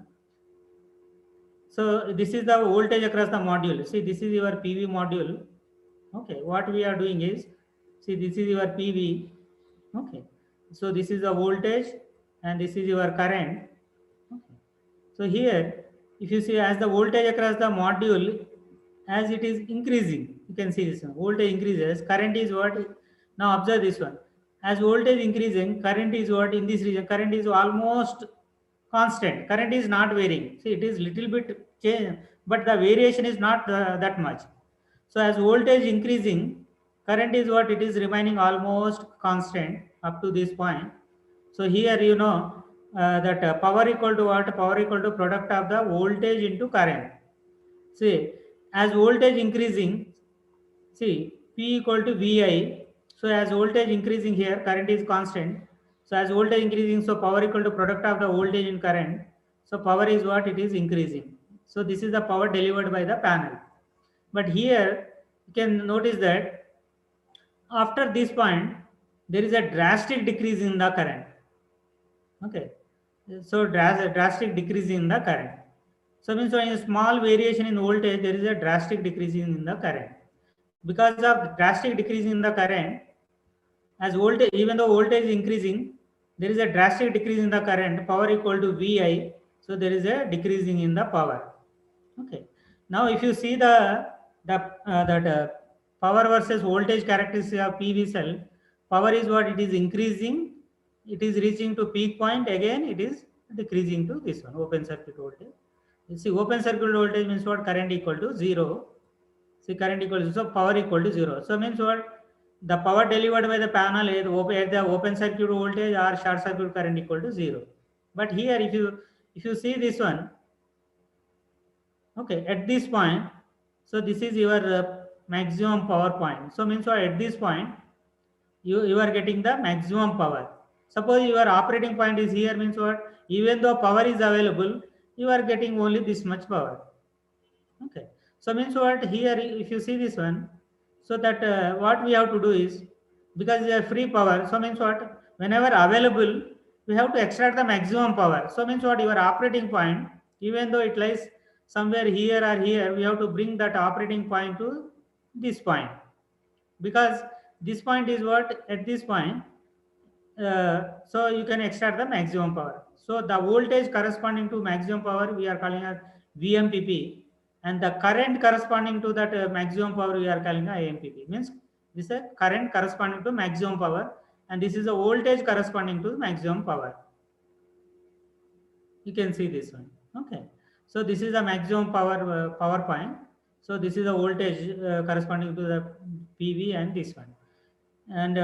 Speaker 1: So this is the voltage across the module. See, this is your PV module. Okay. What we are doing is, see, this is your PV. Okay. So this is the voltage, and this is your current. Okay. So here, if you see, as the voltage across the module, as it is increasing, you can see this one. Voltage increases, current is what? Now observe this one. As voltage increasing, current is what? In this region, current is almost constant. Current is not varying. See, it is little bit change, but the variation is not that much. So as voltage increasing, current is what? It is remaining almost constant up to this point. So here you know that power equal to what? Power equal to product of the voltage into current. See, as voltage increasing, see, P equal to VI. So as voltage increasing here, current is constant. So as voltage increasing, so power equal to product of the voltage in current. So power is what? It is increasing. So this is the power delivered by the panel. But here you can notice that after this point, there is a drastic decrease in the current. Okay. So drastic decrease in the current. So means when a small variation in voltage, there is a drastic decrease in the current. Because of drastic decrease in the current, as voltage, even though voltage is increasing, there is a drastic decrease in the current, power equal to VI. So there is a decreasing in the power. Okay. Now if you see that power versus voltage characteristic of PV cell, power is what? It is increasing. It is reaching to peak point. Again, it is decreasing to this one, open circuit voltage. You see, open circuit voltage means what? Current equal to 0. See, current equal to, so power equal to 0. So means what? The power delivered by the panel is at the open circuit voltage or short circuit current equal to 0. But here, if you see this one, okay, at this point, so this is your maximum power point. So means what? At this point, you are getting the maximum power. Suppose your operating point is here, means what? Even though power is available, you are getting only this much power. Okay. So means what? Here, if you see this one, so that what we have to do is, because they are free power, so means what? Whenever available, we have to extract the maximum power. So means what? Your operating point, even though it lies somewhere here or here, we have to bring that operating point to this point, because this point is what? At this point, so you can extract the maximum power. So the voltage corresponding to maximum power we are calling as VMPP, and the current corresponding to that maximum power we are calling as AMPP. Means this is a current corresponding to maximum power, and this is a voltage corresponding to maximum power. You can see this one. Okay. So this is the maximum power point. So this is the voltage corresponding to the PV, and this one. And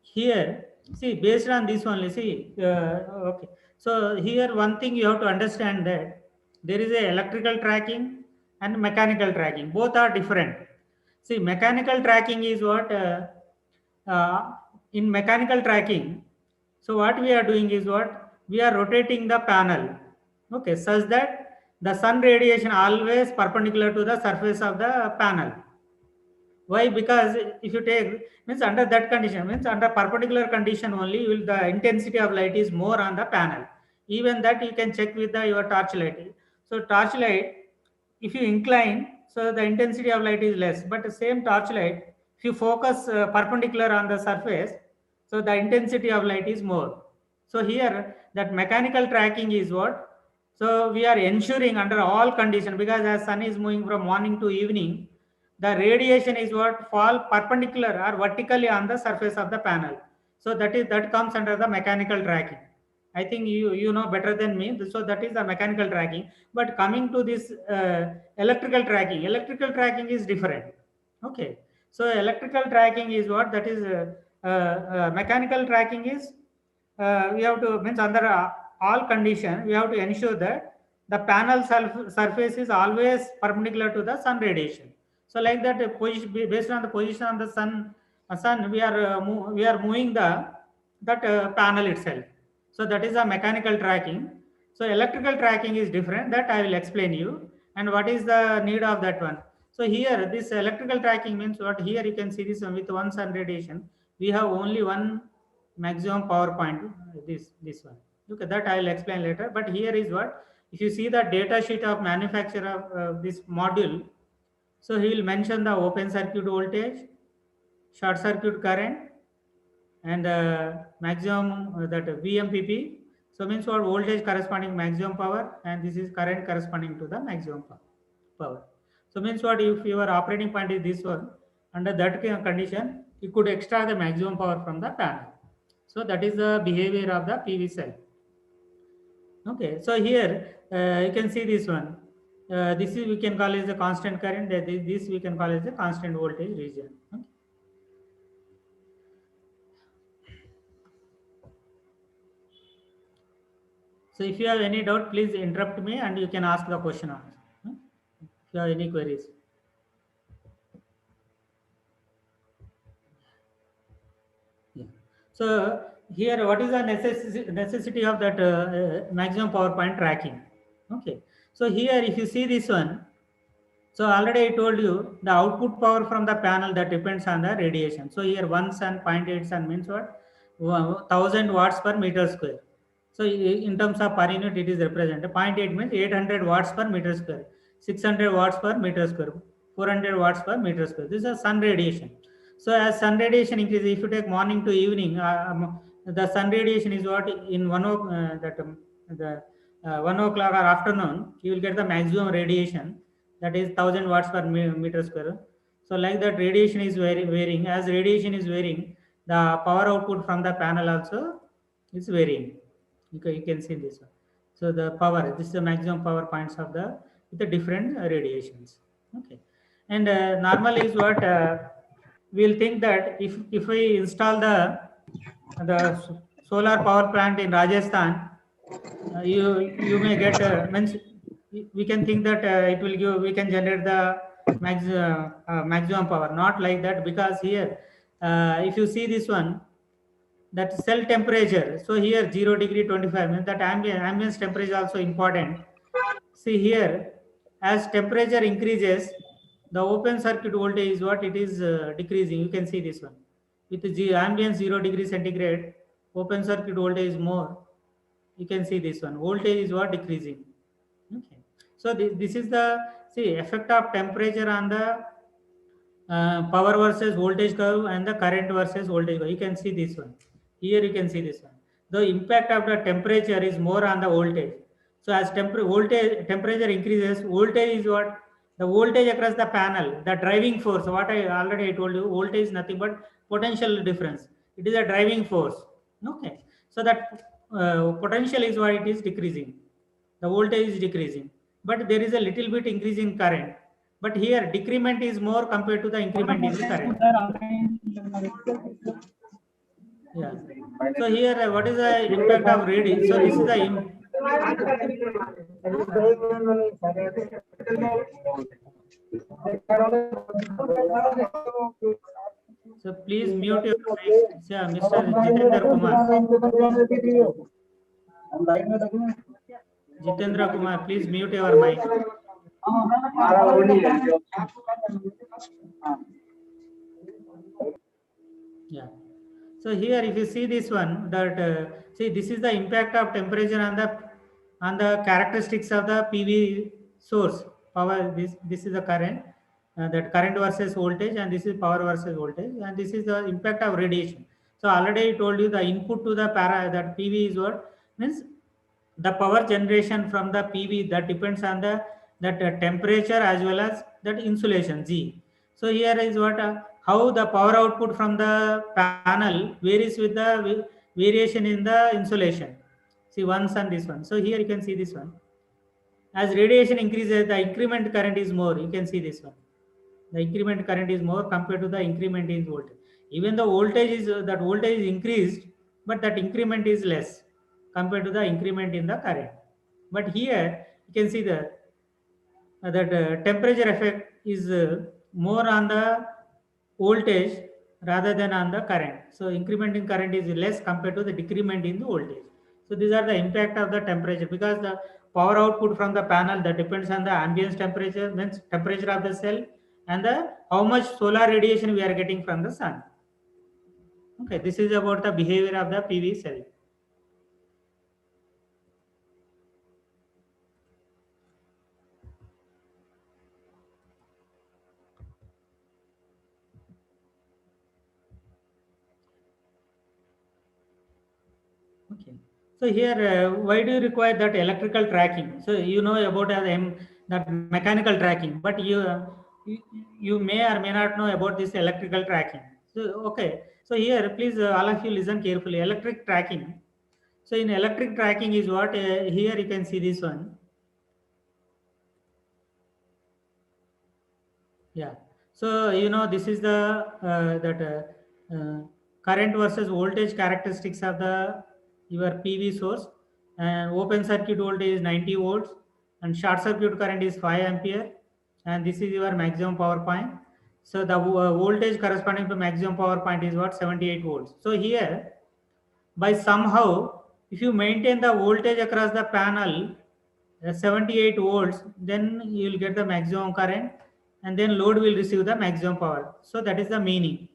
Speaker 1: here, see, based on this only, see, okay. So here one thing you have to understand, that there is a electrical tracking and mechanical tracking. Both are different. See, mechanical tracking is what? Uh, in mechanical tracking, so what we are doing is what? We are rotating the panel, okay, such that the sun radiation always perpendicular to the surface of the panel. Why? Because if you take, means under that condition, means under perpendicular condition only, will the intensity of light is more on the panel. Even that you can check with your torchlight. So torchlight, if you incline, so the intensity of light is less. But the same torchlight, if you focus perpendicular on the surface, so the intensity of light is more. So here that mechanical tracking is what? So we are ensuring under all conditions, because as sun is moving from morning to evening, the radiation is what fall perpendicular or vertically on the surface of the panel. So that comes under the mechanical tracking. I think you know better than me. So that is the mechanical tracking. But coming to this electrical tracking is different. Okay. So electrical tracking is what that is. Mechanical tracking is we have to means under all condition we have to ensure that the panel surface is always perpendicular to the sun radiation. So like that position based on the position of the sun we are moving that panel itself. So that is a mechanical tracking. So electrical tracking is different, that I will explain you, and what is the need of that one. So here this electrical tracking means what, here you can see this one with one sun radiation we have only one maximum power point, this one. Look at that, I will explain later. But here is what, if you see the data sheet of manufacturer of this module, so he will mention the open circuit voltage, short circuit current, and maximum that VMPP. So means what, voltage corresponding maximum power, and this is current corresponding to the maximum power. So means what, if your operating point is this one, under that condition you could extract the maximum power from the panel. So that is the behavior of the PV cell. Okay, so here you can see this one. This is we can call as the constant current. This we can call as the constant voltage region. Okay. So if you have any doubt, please interrupt me and you can ask the question answer. If you have any queries. Yeah. So here, what is the necessity of that maximum power point tracking? Okay. So here, if you see this one, so already I told you the output power from the panel that depends on the radiation. So here 1 sun, 0.8 sun means what? 1000 watts per meter square. So in terms of per unit, it is represented. 0.8 means 800 watts per meter square, 600 watts per meter square, 400 watts per meter square. This is sun radiation. So as sun radiation increases, if you take morning to evening, the sun radiation is what in the 1 o'clock or afternoon, you will get the maximum radiation, that is 1000 watts per meter square. So like that radiation is varying. As radiation is varying, the power output from the panel also is varying. You can see this one. So the power, this is the maximum power points of the with the different radiations. Okay, and normally is what we'll think that if we install the solar power plant in Rajasthan, you may get means we can think that it will give, we can generate the maximum power. Not like that, because here if you see this one, that cell temperature, so here 0 degree 25 means that ambience temperature also important. See here, as temperature increases, the open circuit voltage is what, it is decreasing. You can see this one with the ambient 0 degree centigrade, open circuit voltage is more. You can see this one, voltage is what, decreasing. Okay, so this is the, see, effect of temperature on the power versus voltage curve and the current versus voltage curve. You can see this one. Here you can see this one. The impact of the temperature is more on the voltage. So as temperature increases, voltage is what, the voltage across the panel, the driving force. What I already told you, voltage is nothing but potential difference. It is a driving force. Okay, so that potential is what, it is decreasing. The voltage is decreasing, but there is a little bit increase in current. But here decrement is more compared to the increment in the current. Yeah. So here what is the impact of radiation? So this is the so please mute your mic. Yeah, Mr. Jitendra Kumar. Jitendra Kumar, please mute your mic. Yeah. So here, if you see this one, that see, this is the impact of temperature on the characteristics of the PV source power. This is the current, that current versus voltage, and this is power versus voltage, and this is the impact of radiation. So already I told you the input to the that PV is what, means the power generation from the PV, that depends on the that temperature as well as that insulation G. So here is what how the power output from the panel varies with the variation in the insulation. See once and this one. So here you can see this one. As radiation increases, the increment current is more. You can see this one. The increment current is more compared to the increment in voltage. Even the voltage is that voltage is increased, but that increment is less compared to the increment in the current. But here you can see that temperature effect is more on the voltage rather than on the current. So increment in current is less compared to the decrement in the voltage. So these are the impact of the temperature, because the power output from the panel that depends on the ambience temperature, means temperature of the cell, and the how much solar radiation we are getting from the sun. Okay, this is about the behavior of the PV cell. Okay. So here, why do you require that electrical tracking? So you know about that mechanical tracking, but you you may or may not know about this electrical tracking. So okay. So here, please all of you listen carefully. Electric tracking. So in electric tracking is what here you can see this one. Yeah. So you know this is the that current versus voltage characteristics of the your PV source, and open circuit voltage is 90 volts, and short circuit current is 5 ampere, and this is your maximum power point. So the voltage corresponding to maximum power point is what, 78 volts. So here by somehow, if you maintain the voltage across the panel 78 volts, then you will get the maximum current, and then load will receive the maximum power. So that is the meaning.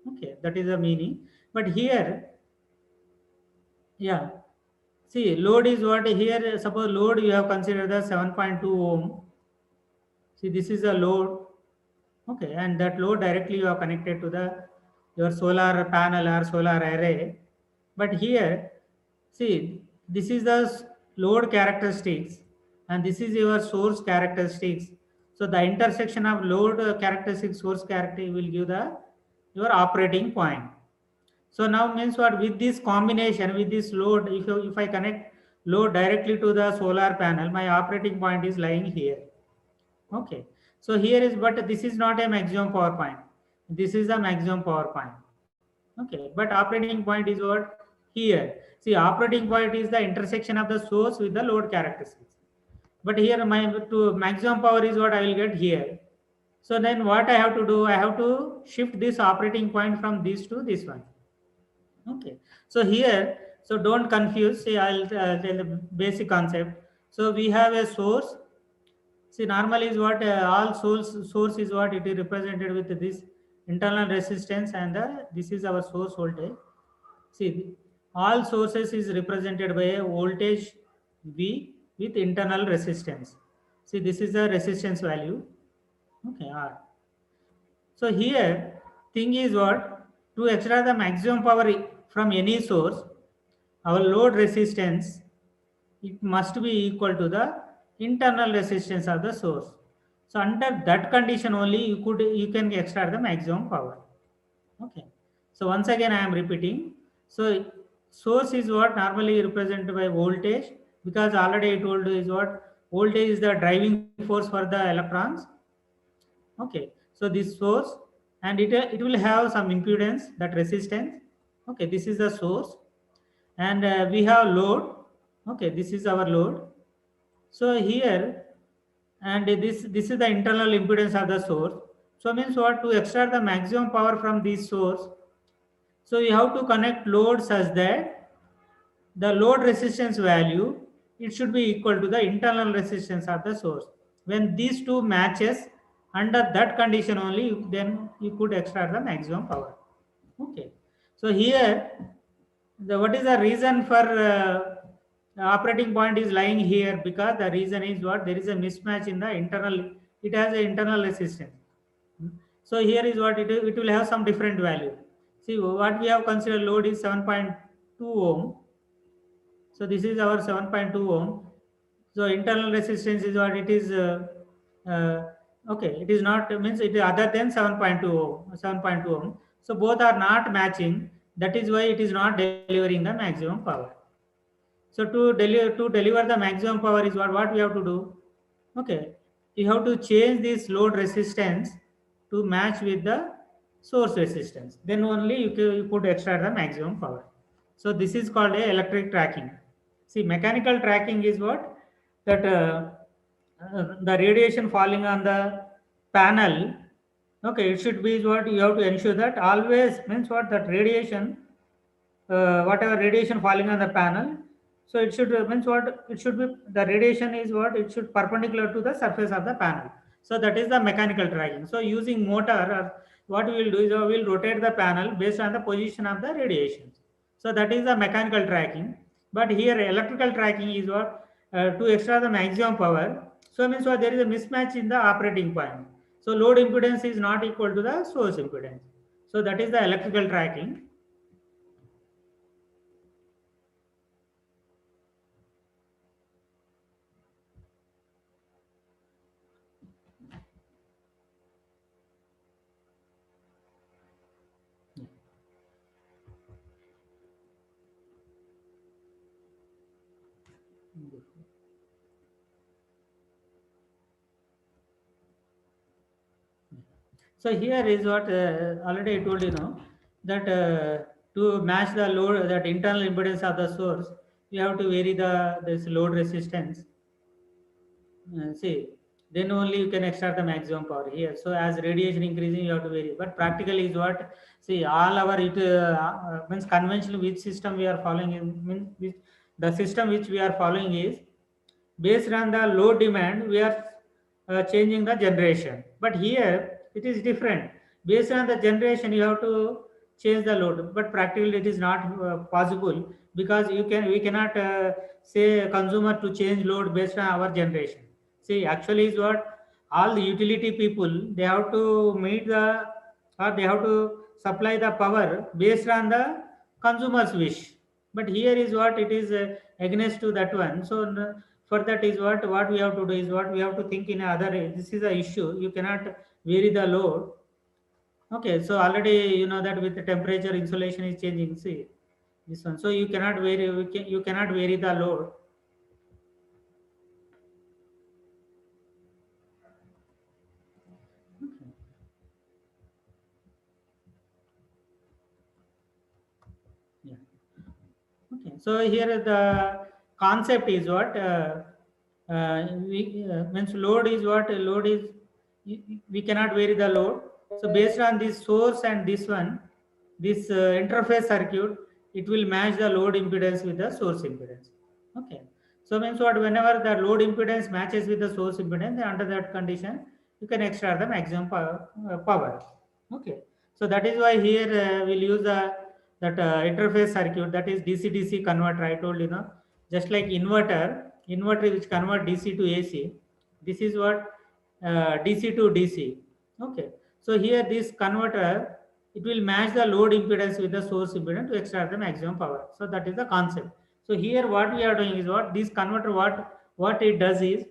Speaker 1: Okay, that is the meaning. But here, yeah, see, load is what here. Suppose load you have considered the 7.2 ohm. See, this is a load. Okay, and that load directly you are connected to the your solar panel or solar array. But here, see, this is the load characteristics, and this is your source characteristics. So the intersection of load characteristics, source characteristic will give the your operating point. So now means what, with this combination, with this load, if I connect load directly to the solar panel, my operating point is lying here. Okay. So here is, but this is not a maximum power point. This is a maximum power point. Okay. But operating point is what? Here. See, operating point is the intersection of the source with the load characteristics. But here my to maximum power is what I will get here. So then what I have to do? I have to shift this operating point from this to this one. Okay. So here, so don't confuse. See, I'll tell the basic concept. So we have a source. See, normally is what all source is what it is represented with this internal resistance, and this is our source voltage. See, all sources is represented by a voltage V with internal resistance. See, this is the resistance value. Okay, R. So here, thing is what, to extract the maximum power from any source, our load resistance, it must be equal to the internal resistance of the source. So under that condition only you can extract the maximum power. Okay. So once again I am repeating. So source is what normally represented by voltage, because already I told you is what, voltage is the driving force for the electrons. Okay. So this source, and it will have some impedance, that resistance. Okay, this is the source, and we have load. Okay, this is our load. So here, and this is the internal impedance of the source. So means what, to extract the maximum power from this source, so you have to connect load such that the load resistance value, it should be equal to the internal resistance of the source. When these two matches, under that condition only then you could extract the maximum power. Okay. So here, what is the reason for the operating point is lying here? Because the reason is what, there is a mismatch in the internal. It has an internal resistance. So here is what it will have some different value. See, what we have considered load is 7.2 ohm. So this is our 7.2 ohm. So internal resistance is what it is. Uh, okay, it is not means it is other than 7.2 ohm. 7.2 ohm. So both are not matching. That is why it is not delivering the maximum power. So to deliver the maximum power is what we have to do. Okay, you have to change this load resistance to match with the source resistance. Then only you could extract the maximum power. So this is called a electric tracking. See, mechanical tracking is what that the radiation falling on the panel. Okay, it should be what you have to ensure that always means what that radiation whatever radiation falling on the panel, so it should means what it should be the radiation is what it should perpendicular to the surface of the panel. So that is the mechanical tracking. So using motor, what we will do is we will rotate the panel based on the position of the radiation. So that is the mechanical tracking. But here electrical tracking is what to extract the maximum power. So means what there is a mismatch in the operating point. So load impedance is not equal to the source impedance. So that is the electrical tracking. So here is what already I told you know that to match the load that internal impedance of the source, you have to vary the this load resistance. See, then only you can extract the maximum power here. So as radiation increasing, you have to vary. But practically is what see all our means conventional which system we are following in means the system which we are following is based on the load demand we are changing the generation, but here it is different. Based on the generation you have to change the load, but practically it is not possible because we cannot say consumer to change load based on our generation. See, actually is what all the utility people they have to meet the or they have to supply the power based on the consumer's wish. But here is what it is against to that one. So for that is what we have to do is what we have to think in other. This is a issue. You cannot vary the load. Okay, so already you know that with the temperature, insulation is changing. See this one. So you cannot vary. You cannot vary the load. Okay. Yeah. Okay, so here the concept is what we means load is what load is we cannot vary the load. So based on this source and this one, this interface circuit, it will match the load impedance with the source impedance. Okay, so means what whenever the load impedance matches with the source impedance, under that condition you can extract the maximum power. Okay, so that is why here we'll use that interface circuit, that is DC-DC converter. I told you know, just like inverter which convert DC to AC. This is what DC to DC. Okay, so here this converter it will match the load impedance with the source impedance to extract the maximum power. So that is the concept. So here what we are doing is what this converter what it does is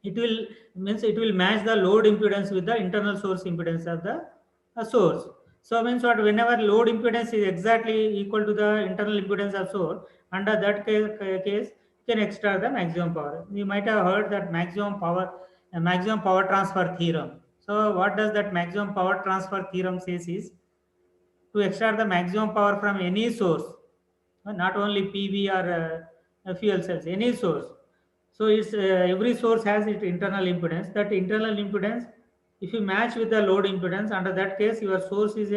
Speaker 1: it will means it will match the load impedance with the internal source impedance of the source. So means what whenever load impedance is exactly equal to the internal impedance of source, under that case you can extract the maximum power. You might have heard that maximum power transfer theorem. So what does that maximum power transfer theorem says is to extract the maximum power from any source, not only PV or fuel cells, any source. So it's every source has its internal impedance. That internal impedance, if you match with the load impedance, under that case your source is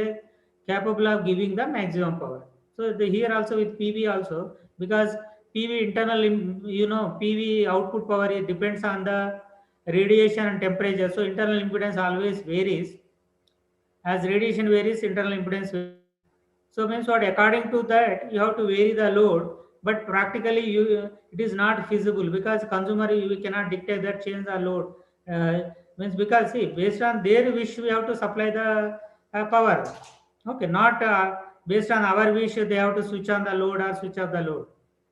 Speaker 1: capable of giving the maximum power. So here also with PV also, because PV internal, you know, PV output power it depends on the radiation and temperature. So internal impedance always varies. As radiation varies, internal impedance varies. So means what according to that you have to vary the load, but practically it is not feasible because consumer we cannot dictate that change the load. Means because see based on their wish we have to supply the power. Okay, not based on our wish they have to switch on the load or switch off the load.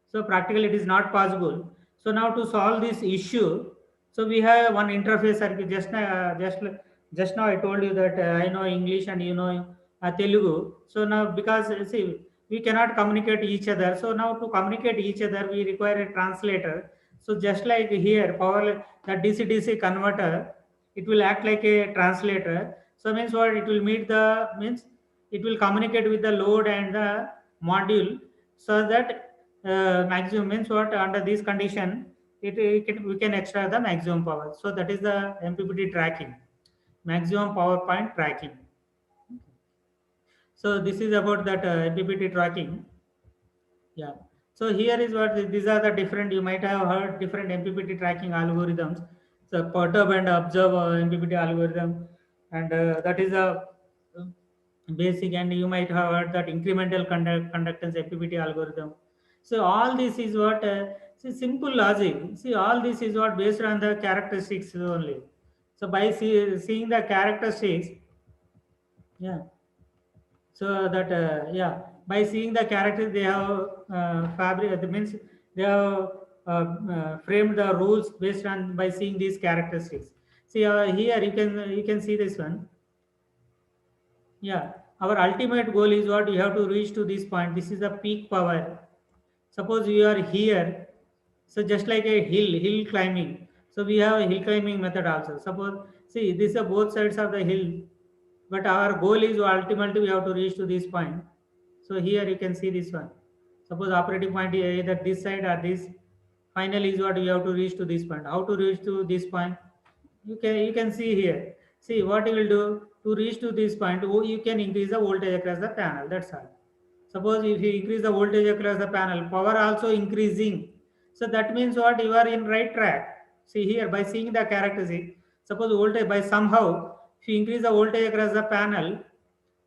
Speaker 1: So practically it is not possible. So now to solve this issue, so we have one interface circuit. Just now I told you that I know English and you know Telugu. So now because see we cannot communicate each other. So now to communicate each other we require a translator. So just like here, power the DC-DC converter, it will act like a translator. So means what, it will meet the means it will communicate with the load and the module, so that maximum means what, under this condition we can extract the maximum power. So that is the MPPT tracking, maximum power point tracking. So this is about that MPPT tracking. Yeah. So here is what these are the different, you might have heard different MPPT tracking algorithms. So perturb and observe MPPT algorithm, and that is a basic, and you might have heard that incremental conductance MPPT algorithm. So all this is what see, simple logic. See, all this is what based on the characteristics only. So by seeing the characteristics, yeah. So that yeah, by seeing the characters they have fabric, that means they have framed the rules based on by seeing these characteristics. See here you can see this one. Yeah, our ultimate goal is what, you have to reach to this point. This is the peak power. Suppose you are here, so just like a hill climbing. So we have a hill climbing method also. Suppose, see, these are both sides of the hill, but our goal is ultimately we have to reach to this point. So here you can see this one. Suppose operating point is either this side or this. Finally is what we have to reach to this point. How to reach to this point? You can see here. See what you will do to reach to this point. You can increase the voltage across the panel. That's all. Suppose if you increase the voltage across the panel, power also increasing. So that means what, you are in right track. See here by seeing the characteristic. Suppose voltage by somehow if you increase the voltage across the panel,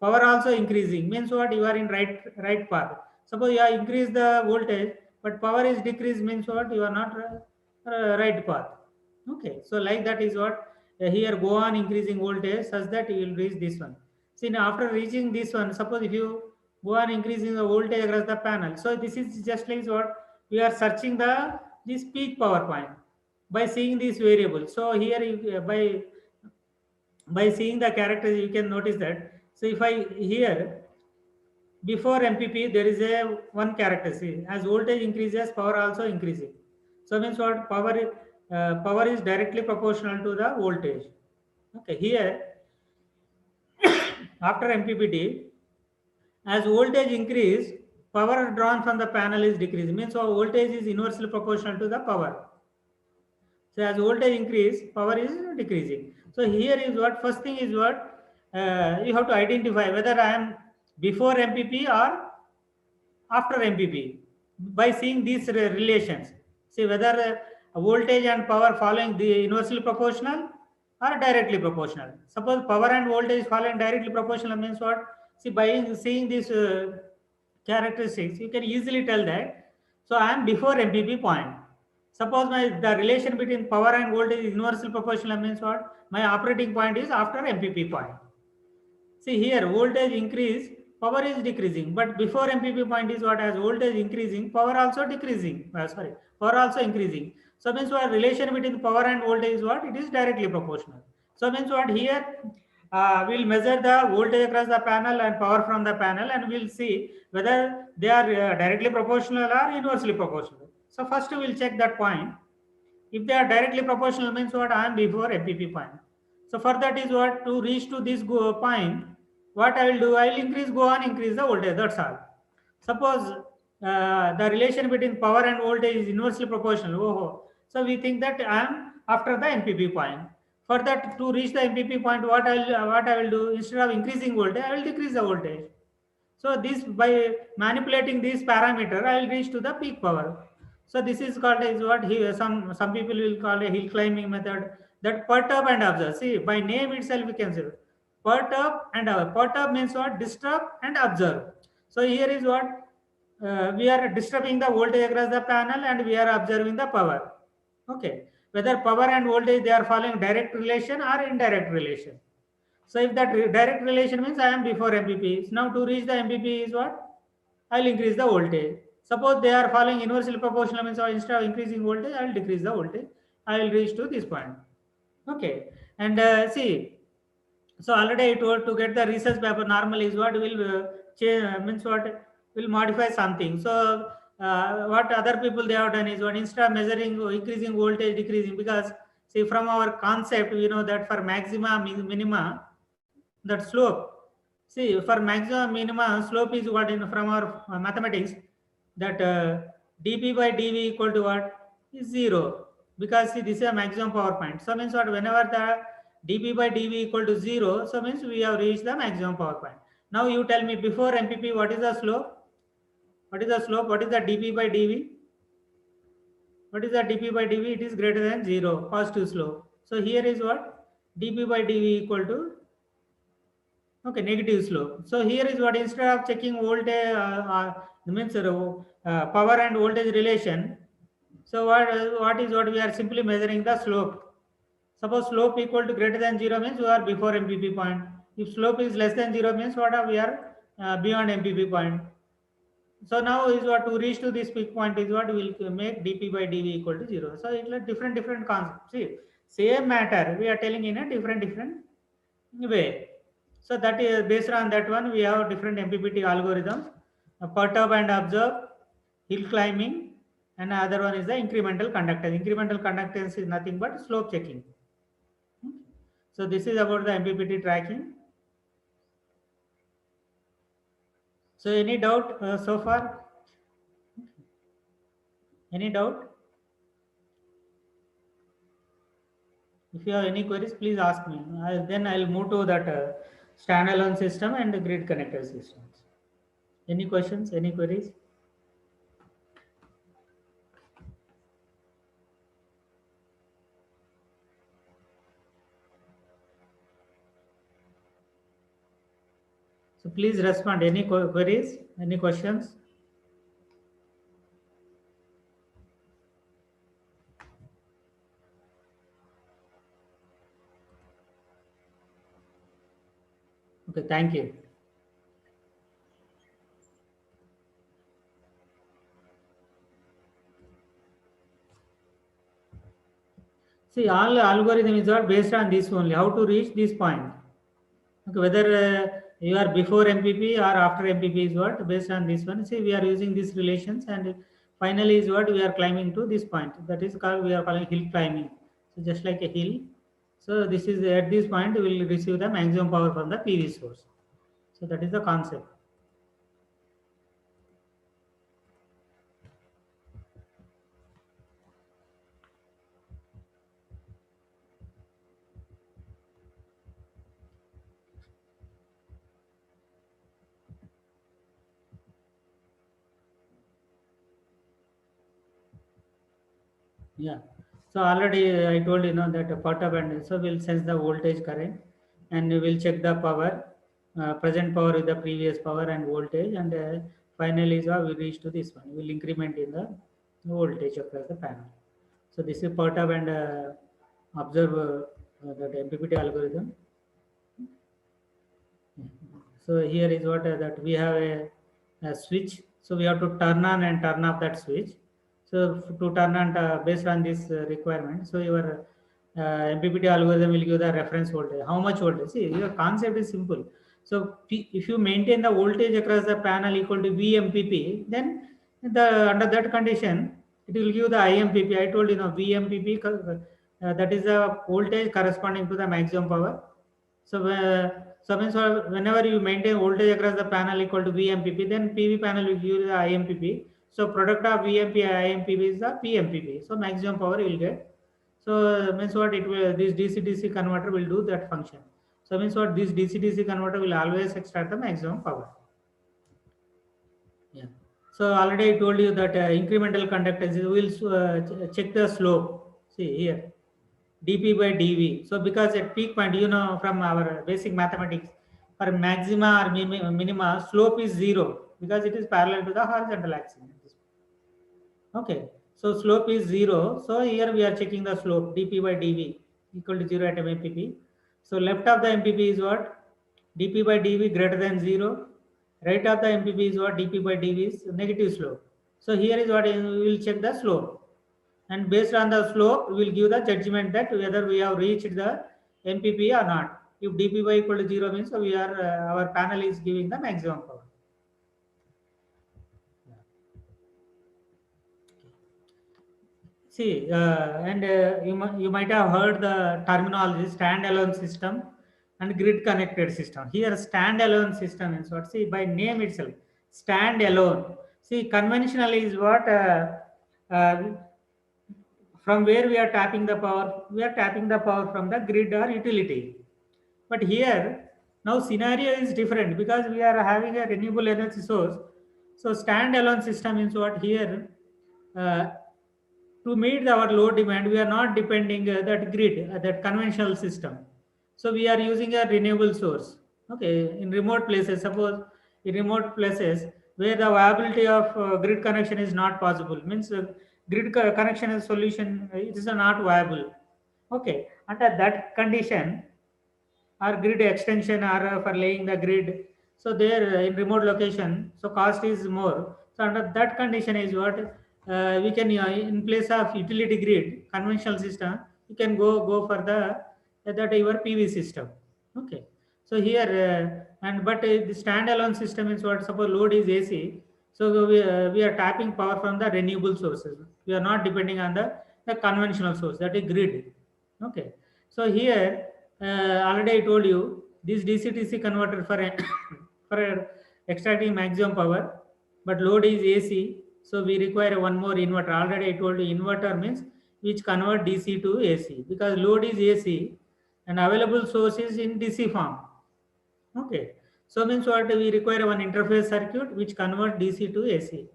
Speaker 1: power also increasing, means what, you are in right path. Suppose you have increased the voltage but power is decreased, means what, you are not right path. Okay, so like that is what here go on increasing voltage such that you will reach this one. See now after reaching this one, suppose if you go on increasing the voltage across the panel, so this is just like what we are searching the this peak power point by seeing this variable. So here by seeing the characters you can notice that. So if I here before MPP there is a one character, see, as voltage increases power also increasing. So means what, power is directly proportional to the voltage. Okay, here after MPPT, as voltage increase, power drawn from the panel is decreasing, means our voltage is inversely proportional to the power. So as voltage increase, power is decreasing. So here is what, first thing is what, you have to identify whether I am before MPP or after MPP by seeing these relations. See whether voltage and power following the inversely proportional or directly proportional. Suppose power and voltage following directly proportional means what? See by seeing these characteristics, you can easily tell that. So I am before MPP point. Suppose the relation between power and voltage is inversely proportional means what? My operating point is after MPP point. See here, voltage increase, power is decreasing. But before MPP point is what? As voltage increasing, power also decreasing. Sorry, power also increasing. So means what? Relation between power and voltage is what? It is directly proportional. So means what? Here we'll measure the voltage across the panel and power from the panel, and we'll see whether they are directly proportional or inversely proportional. So first we'll check that point. If they are directly proportional means what, I am before MPP point. So for that is what, to reach to this point, what I will do, I will go on increase the voltage. That's all. Suppose the relation between power and voltage is inversely proportional. So we think that I am after the MPP point. For that to reach the MPP point, what I will do, instead of increasing voltage, I will decrease the voltage. So this by manipulating this parameter, I will reach to the peak power. So this is called as what some people will call a hill climbing method. That perturb and observe. See by name itself we can say perturb and observe. Perturb means what? Disturb and observe. So here is what we are disturbing the voltage across the panel and we are observing the power. Okay, whether power and voltage they are following direct relation or indirect relation. So if that direct relation means I am before MPP. Now to reach the MPP is what? I will increase the voltage. Suppose they are following inversely proportional means instead of increasing voltage, I will decrease the voltage. I will reach to this point. Okay, and see, so already I told to get the research paper normal is what will change means what will modify something. So what other people they have done is what instead of measuring increasing voltage decreasing, because see from our concept we know that for maxima minima that slope, see for maximum minima slope is what in from our mathematics that dp by dv equal to what is 0, because see this is a maximum power point. So means what whenever the dp by dv equal to 0, so means we have reached the maximum power point. Now you tell me before mpp what is the slope, what is the slope, what is the dp by dv, what is the dp by dv, it is greater than 0, positive slope. So here is what dp by dv equal to, okay, negative slope. So here is what instead of checking voltage means power and voltage relation. So what is what we are simply measuring the slope. Suppose slope equal to greater than 0 means we are before MPP point. If slope is less than 0 means what are we are beyond MPP point. So now is what to reach to this peak point is what will make dp by dv equal to 0. So it's like different concepts. See, same matter we are telling in a different way. So that is based on that one we have different MPPT algorithms, perturb and observe, hill climbing, and other one is the incremental conductance. Incremental conductance is nothing but slope checking. So this is about the MPPT tracking. So any doubt so far? Any doubt? If you have any queries, please ask me. Then I'll move to that standalone system and the grid connector systems. Any questions? Any queries? So please respond. Any queries? Any questions? Okay, thank you. See, all algorithm is all based on this only. How to reach this point? Okay, whether you are before MPP or after MPP is what based on this one. See, we are using these relations, and finally is what we are climbing to this point. That is called we are calling hill climbing. So just like a hill. So this is at this point we will receive the maximum power from the PV source. So that is the concept. Yeah. So already I told that part of and so we'll sense the voltage current, and we will check the power, present power with the previous power and voltage, and finally so we reach to this one. We'll increment in the voltage across the panel. So this is part of and observe that MPPT algorithm. So here is what that we have a switch. So we have to turn on and turn off that switch. So to turn on based on this requirement. So your MPPT algorithm will give the reference voltage. How much voltage? See, your concept is simple. So if you maintain the voltage across the panel equal to VMPP, then under that condition it will give the IMPP. I told VMPP that is the voltage corresponding to the maximum power. So, so means whenever you maintain voltage across the panel equal to VMPP, then PV panel will give you the IMPP. So product of VMP and IMPP is the PMPP. So maximum power you will get. So means what it will this DC-DC converter will do that function. So means what this DC-DC converter will always extract the maximum power. Yeah. So already I told you that incremental conductance will check the slope. See here dp by dv. So because at peak point, from our basic mathematics, for maxima or minima, slope is 0 because it is parallel to the horizontal axis. Okay, so slope is 0. So here we are checking the slope dp by dv equal to 0 at MPP. So left of the MPP is what? dp by dv greater than 0. Right of the MPP is what? dp by dv is negative slope. So here is what we will check the slope, and based on the slope, we will give the judgment that whether we have reached the MPP or not. If dPy equal to 0 means we are our panel is giving the maximum power. See, and you might have heard the terminology standalone system and grid connected system. Here, standalone system is what? See, by name itself, standalone. See, conventionally is what uh, from where we are tapping the power. We are tapping the power from the grid or utility. But here, now scenario is different because we are having a renewable energy source. So standalone system means what here? Uh, to meet our load demand, we are not depending that grid, that conventional system. So we are using a renewable source. Okay, in remote places, suppose in remote places where the viability of grid connection is not possible, means connection is solution, it is not viable. Okay, under that condition, or grid extension or for laying the grid. So there in remote location, so cost is more. So under that condition is what we can in place of utility grid conventional system, you can go for the that your PV system. Okay. So here and but the standalone system is what suppose load is AC. So we are tapping power from the renewable sources. We are not depending on the conventional source, that is grid. Okay. So here already I told you this DC-DC converter for for extracting maximum power, but load is AC, so we require one more inverter. Already I told you inverter means which convert DC to AC because load is AC and available source is in DC form. Okay. So means what we require one interface circuit which convert DC to AC.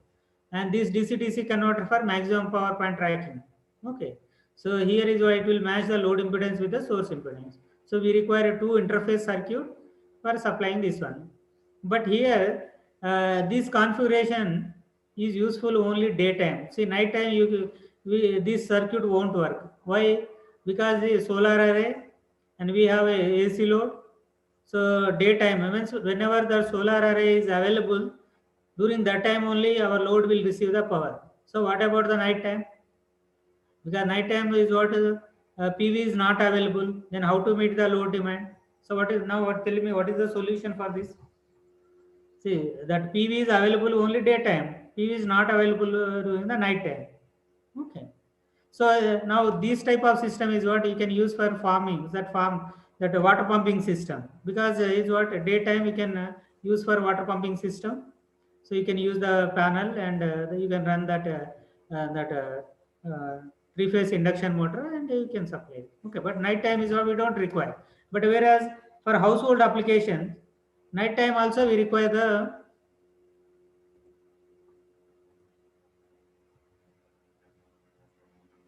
Speaker 1: And this DC-DC converter for maximum power point tracking. Okay. So here is why it will match the load impedance with the source impedance. So we require two interface circuit for supplying this one. But here this configuration is useful only daytime. See nighttime this circuit won't work. Why? Because the solar array and we have a AC load. So daytime means whenever the solar array is available, during that time only our load will receive the power. So what about the night time? Because night time is what PV is not available. Then how to meet the load demand? So what is now? What tell me what is the solution for this? See that PV is available only daytime. PV is not available during the night time. Okay. So now this type of system is what you can use for farming. That water pumping system because is what daytime you can use for water pumping system. So you can use the panel and you can run that three phase induction motor and you can supply it. Okay, but night time is what we don't require. But whereas for household applications, night time also we require the.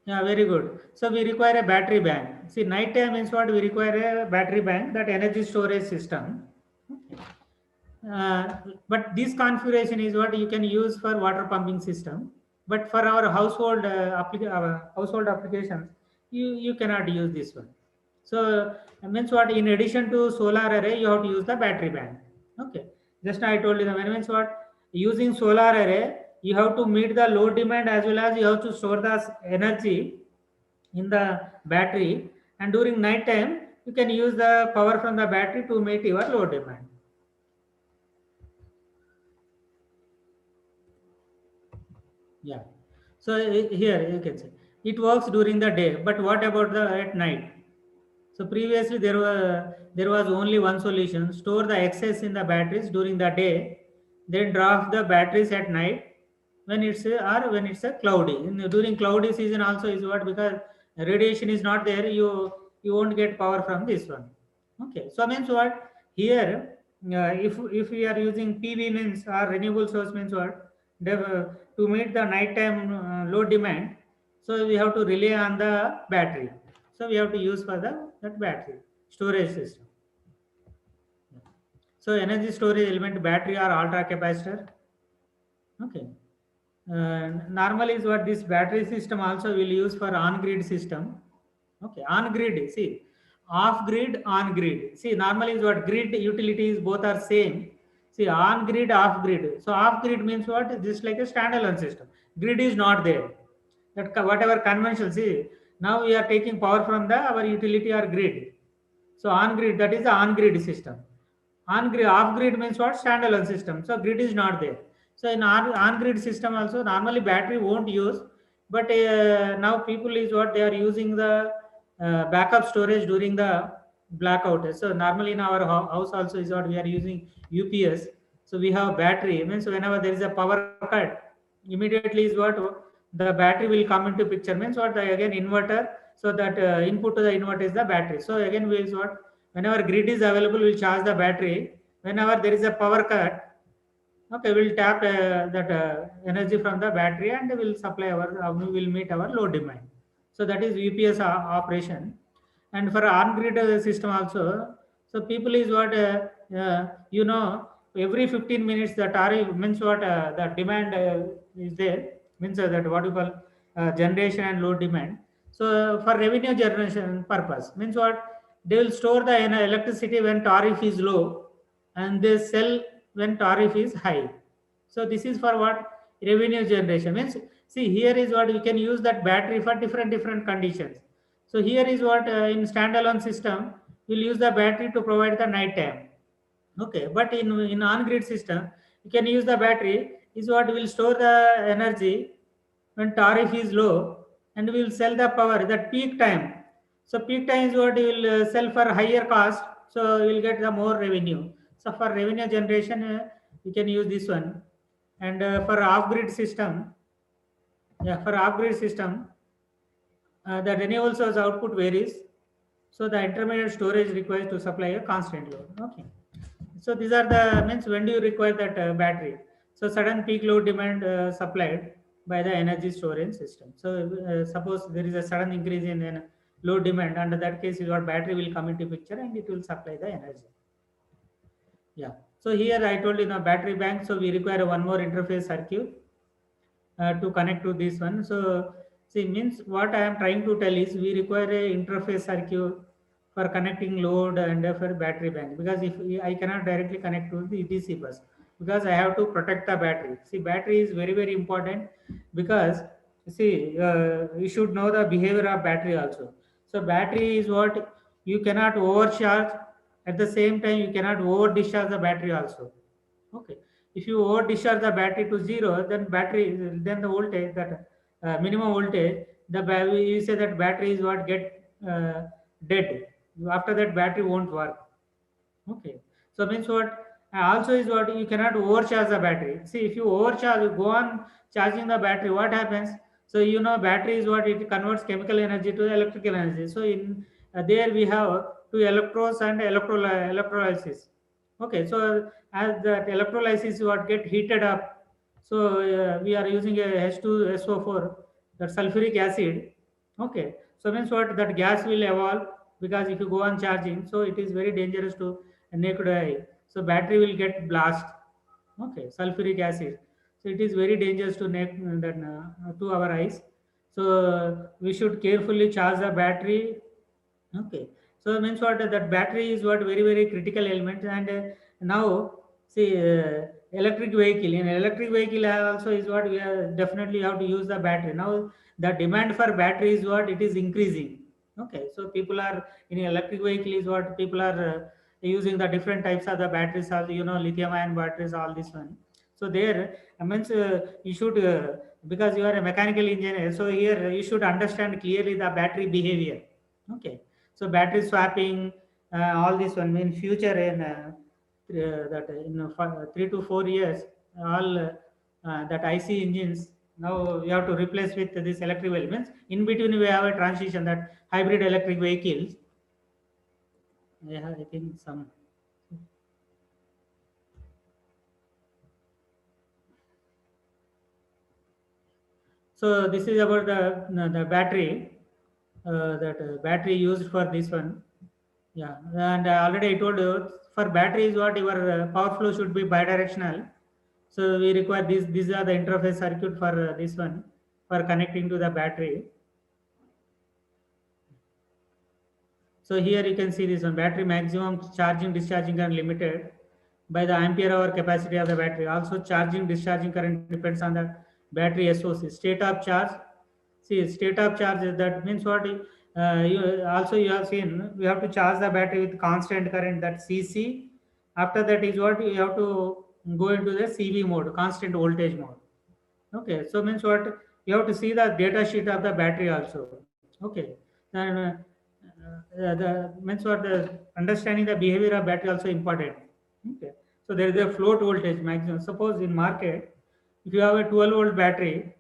Speaker 1: Yeah, very good. So we require a battery bank. See, night time means what? We require a battery bank, that energy storage system. Uh, but this configuration is what you can use for water pumping system. But for our our household applications, you cannot use this one. So means what? In addition to solar array, you have to use the battery bank. Okay. Just now I told you the means what? Using solar array, you have to meet the load demand as well as you have to store the energy in the battery. And during night time, you can use the power from the battery to meet your load demand. Yeah. So here you can say it works during the day, but what about the at night? So previously there was only one solution: store the excess in the batteries during the day, then draft the batteries at night when it's a cloudy. During cloudy season also is what, because radiation is not there, you won't get power from this one. Okay, so means what here if we are using PV means or renewable source means what to meet the nighttime load demand, so we have to rely on the battery. So we have to use for the that battery storage system. So energy storage element battery or ultra capacitor. Okay. Normally is what this battery system also will use for on grid system. Okay, on grid. See, off grid, on grid. See, normally is what grid utilities both are same. See, on grid, off grid. So off grid means what? Just like a standalone system. Grid is not there. That whatever conventional. See, now we are taking power from the our utility or grid. So on grid, that is the on grid system. On grid, off grid means what? Standalone system. So grid is not there. So in on grid system also normally battery won't use, but now people is what they are using the backup storage during the blackout. So normally in our house also is what we are using UPS. So we have battery. Means whenever there is a power cut, immediately is what the battery will come into picture. Means what the again inverter. So that input to the inverter is the battery. So again we is what whenever grid is available, we'll charge the battery. Whenever there is a power cut, okay, we'll tap that energy from the battery and we'll supply our, we will meet our load demand. So that is UPS operation. And for on-grid system also, so people is what, every 15 minutes the tariff means what the demand is there, means that what you call generation and load demand. So for revenue generation purpose, means what, they will store the electricity when tariff is low and they sell when tariff is high. So this is for what? Revenue generation. Means see here is what we can use that battery for different conditions. So here is what in standalone system we'll use the battery to provide the night time. Okay, but in on grid system you can use the battery is what will store the energy when tariff is low and we will sell the power that peak time. So peak time is what you will sell for higher cost, so you will get the more revenue. So for revenue generation you can use this one. And for off grid system, yeah, for off grid system the renewable source output varies, so the intermediate storage required to supply a constant load. Okay, so these are the means when do you require that battery. So sudden peak load demand supplied by the energy storage system. So suppose there is a sudden increase in load demand, under that case your battery will come into picture and it will supply the energy. Yeah, so here I told you now battery bank, so we require one more interface circuit to connect to this one. So see means what I am trying to tell is we require a interface circuit for connecting load and for battery bank, because if I cannot directly connect to the ETC bus, because I have to protect the battery. See battery is very important, because see you should know the behavior of battery also. So battery is what you cannot overcharge, at the same time you cannot over discharge the battery also. Okay, if you over discharge the battery to zero, then then the voltage that minimum voltage, you say that battery is what get dead. After that, battery won't work. Okay. So means what? Also is what you cannot overcharge the battery. See, if you overcharge, you go on charging the battery, what happens? So battery is what it converts chemical energy to electrical energy. So in there we have two electrodes and electrolysis. Okay. So as that electrolysis what get heated up, so we are using a H2SO4, that sulfuric acid. Okay. So means what, that gas will evolve, because if you go on charging, so it is very dangerous to naked eye. So battery will get blast. Okay, sulfuric acid. So it is very dangerous to to our eyes. So we should carefully charge the battery. Okay, so it means what, that battery is what very critical element. And now see electric vehicle. In electric vehicle also is what we are definitely have to use the battery. Now the demand for battery is what it is increasing. Okay, so people are in electric vehicle is what people are using the different types of the batteries, all lithium ion batteries, all this one. So there I means you should because you are a mechanical engineer, so here you should understand clearly the battery behavior. Okay, so battery swapping, all this one mean future in that in 3 to 4 years, all that IC engines now we have to replace with this electric vehicle. Means in between we have a transition, that hybrid electric vehicles. Yeah, I think some. So this is about the battery, that battery used for this one. Yeah, and already I told you for battery is what your power flow should be bidirectional. So we require this. These are the interface circuit for this one, for connecting to the battery. So here you can see this one, battery maximum charging discharging are limited. by the ampere hour capacity of the battery. Also, charging discharging current depends on the battery SOC, state of charge. See, state of charge, that means what? You also, you have seen, we have to charge the battery with constant current, that CC. After that is what you have to go into the CV mode, constant voltage mode. Okay, so means what, you have to see the data sheet of the battery also. Okay, and the means what, the understanding the behavior of battery also important. Okay, so there is a float voltage maximum. Suppose in market, if you have a 12-volt battery,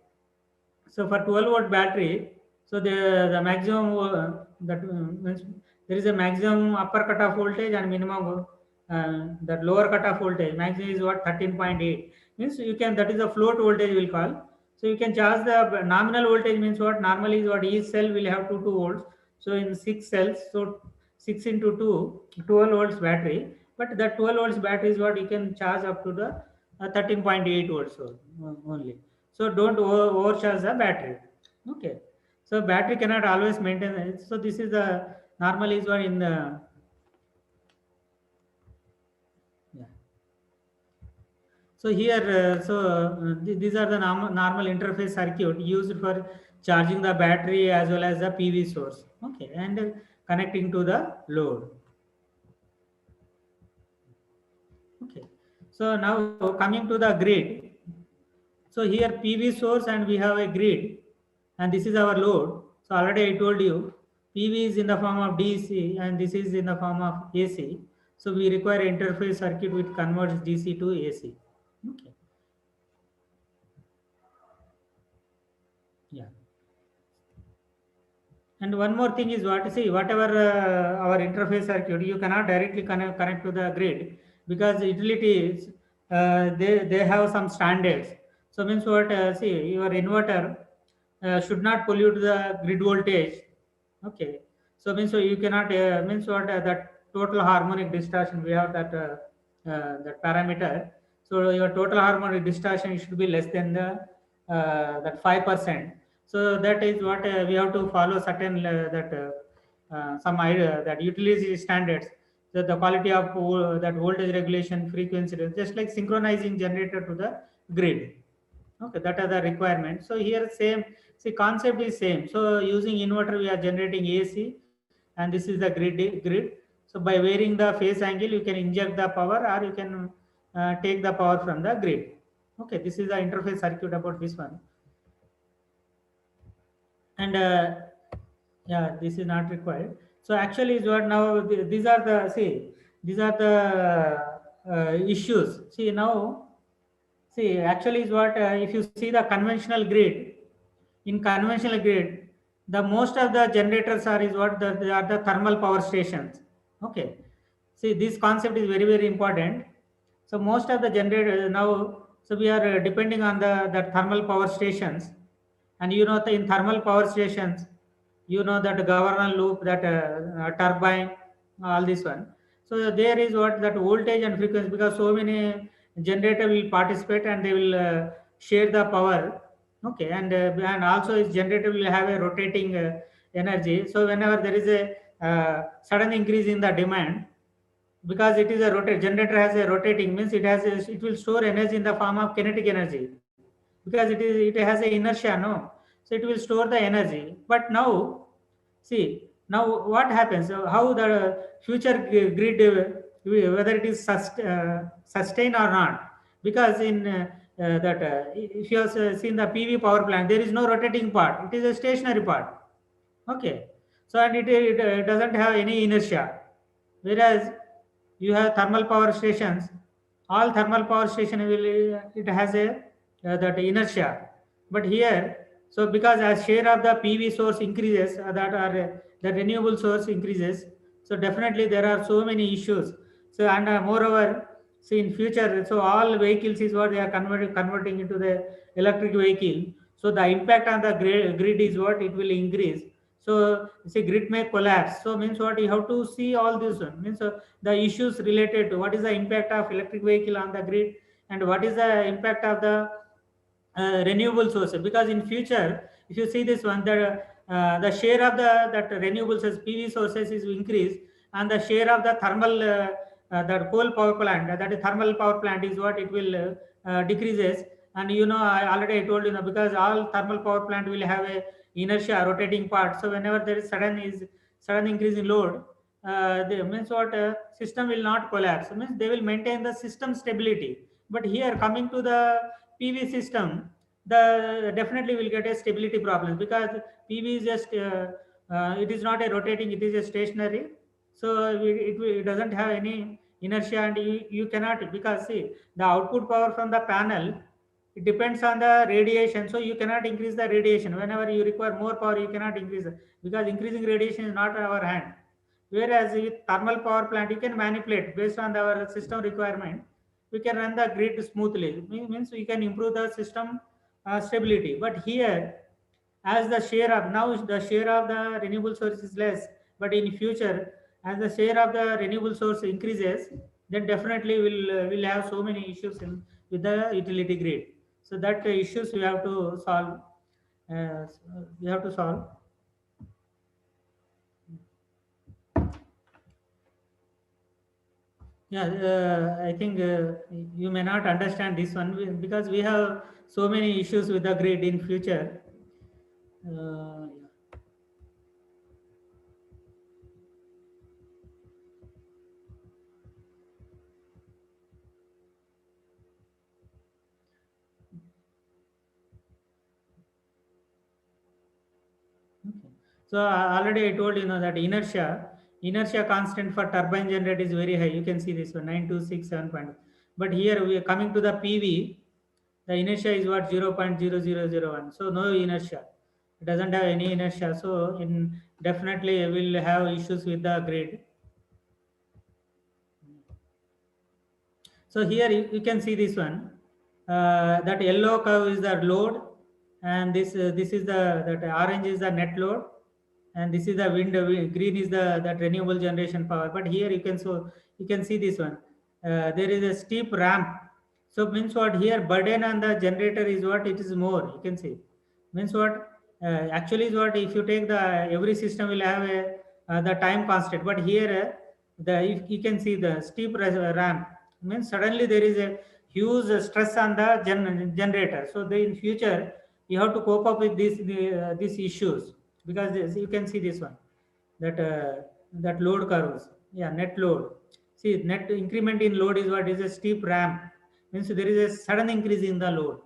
Speaker 1: so for 12-volt battery, so the maximum that means there is a maximum upper cutoff voltage and minimum that lower cutoff voltage. Maximum is what, 13.8. Means you can, that is a float voltage will call. So you can charge the nominal voltage, means what, normally is what, each cell will have 2 volts. So in 6 cells, so 6 into 2, 12 volts battery. But that 12 volts battery is what you can charge up to the 13.8 volts only. So don't overcharge the battery. Okay. So battery cannot always maintain it. So this is the normal is what in the, yeah. So here, these are the normal interface circuit used for charging the battery as well as the PV source. Okay, and connecting to the load. Okay. So now coming to the grid. So here PV source and we have a grid, and this is our load. So already I told you, PV is in the form of DC and this is in the form of AC. So we require interface circuit which converts DC to AC. Okay. Yeah. And one more thing is what, see, whatever our interface circuit, you cannot directly connect to the grid, because utilities, they have some standards. So means what, see, your inverter should not pollute the grid voltage. Okay. So means, so you cannot, means what, that total harmonic distortion, we have that parameter. So your total harmonic distortion should be less than the that 5%. So that is what we have to follow certain some idea that utility standards, that the quality of that voltage regulation frequency, just like synchronizing generator to the grid. Okay, that are the requirements. So here same, see, concept is same. So using inverter we are generating AC, and this is the grid. So by varying the phase angle you can inject the power, or you can take the power from the grid. Okay, this is the interface circuit about this one. And yeah, this is not required. So actually is what, now these are the, see, these are the issues. See now, see, actually is what, if you see the conventional grid, in conventional grid, the most of the generators are is what, they are the thermal power stations. Okay. See, this concept is very important. So most of the generator now, so we are depending on the thermal power stations, and you know, in thermal power stations, you know, that governor loop, that turbine, all this one. So there is what, that voltage and frequency, because so many generator will participate and they will share the power. Okay, and also its generator will have a rotating energy. So whenever there is a sudden increase in the demand, because it is a rotate, generator has a rotating, means it has it will store energy in the form of kinetic energy, because it has a inertia, no. So it will store the energy. But now, see, now what happens, how the future grid, whether it is sustained or not, because in that if you have seen the PV power plant, there is no rotating part, it is a stationary part. Okay. So and it doesn't have any inertia. Whereas you have thermal power stations, all thermal power station will, it has a that inertia. But here, so because as share of the PV source increases, that are the renewable source increases, so definitely there are so many issues. So and moreover, see, in future, so all vehicles is what they are converting into the electric vehicle. So the impact on the grid is what, it will increase. So see, grid may collapse. So means what, you have to see all this one. Means the issues related to what is the impact of electric vehicle on the grid, and what is the impact of the renewable sources. Because in future, if you see this one, the share of the that renewable sources, PV sources is increased, and the share of the thermal that coal power plant, that is thermal power plant, is what it will decreases. And I already told because all thermal power plant will have a inertia rotating part. So whenever there is sudden increase in load, they means what system will not collapse. Means they will maintain the system stability. But here coming to the PV system, the definitely will get a stability problem, because PV is just it is not a rotating, it is a stationary. So it doesn't have any inertia, and you cannot, because see, the output power from the panel, it depends on the radiation. So you cannot increase the radiation. Whenever you require more power, you cannot increase it, because increasing radiation is not our hand. Whereas with thermal power plant, you can manipulate based on our system requirement. We can run the grid smoothly. Means we can improve the system stability. But here, as the share of now, the share of the renewable source is less, but in future, as the share of the renewable source increases, then definitely will have so many issues with the utility grid. So that issues we have to solve. We have to solve. Yeah, I think you may not understand this one, because we have so many issues with the grid in future. Yeah. Okay. So already I told that inertia constant for turbine generator is very high. You can see this one, 9267. But here we are coming to the PV. The inertia is what, 0.0001. So no inertia. It doesn't have any inertia. So in definitely will have issues with the grid. So here you can see this one. That yellow curve is the load, and this is that orange is the net load, and this is the green is the that renewable generation power. But here you can see this one. There is a steep ramp. So means what, here burden on the generator is what, it is more. You can see, means what, actually is what, if you take the every system will have a the time constant. But here the if you can see the steep ramp, means suddenly there is a huge stress on the generator. So in future you have to cope up with these issues, because you can see this one, that that load curves. Yeah, net load. See, net increment in load is what, is a steep ramp. Means there is a sudden increase in the load.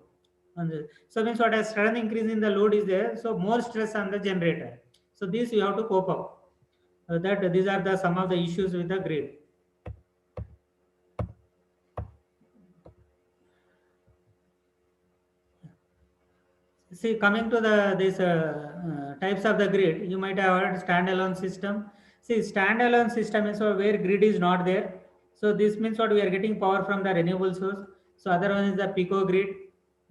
Speaker 1: So means what, a sudden increase in the load is there, so more stress on the generator. So this you have to cope up. That these are the some of the issues with the grid. See, coming to the this types of the grid, you might have heard standalone system. See, standalone system is where grid is not there. So this means what, we are getting power from the renewable source. So other one is the pico grid.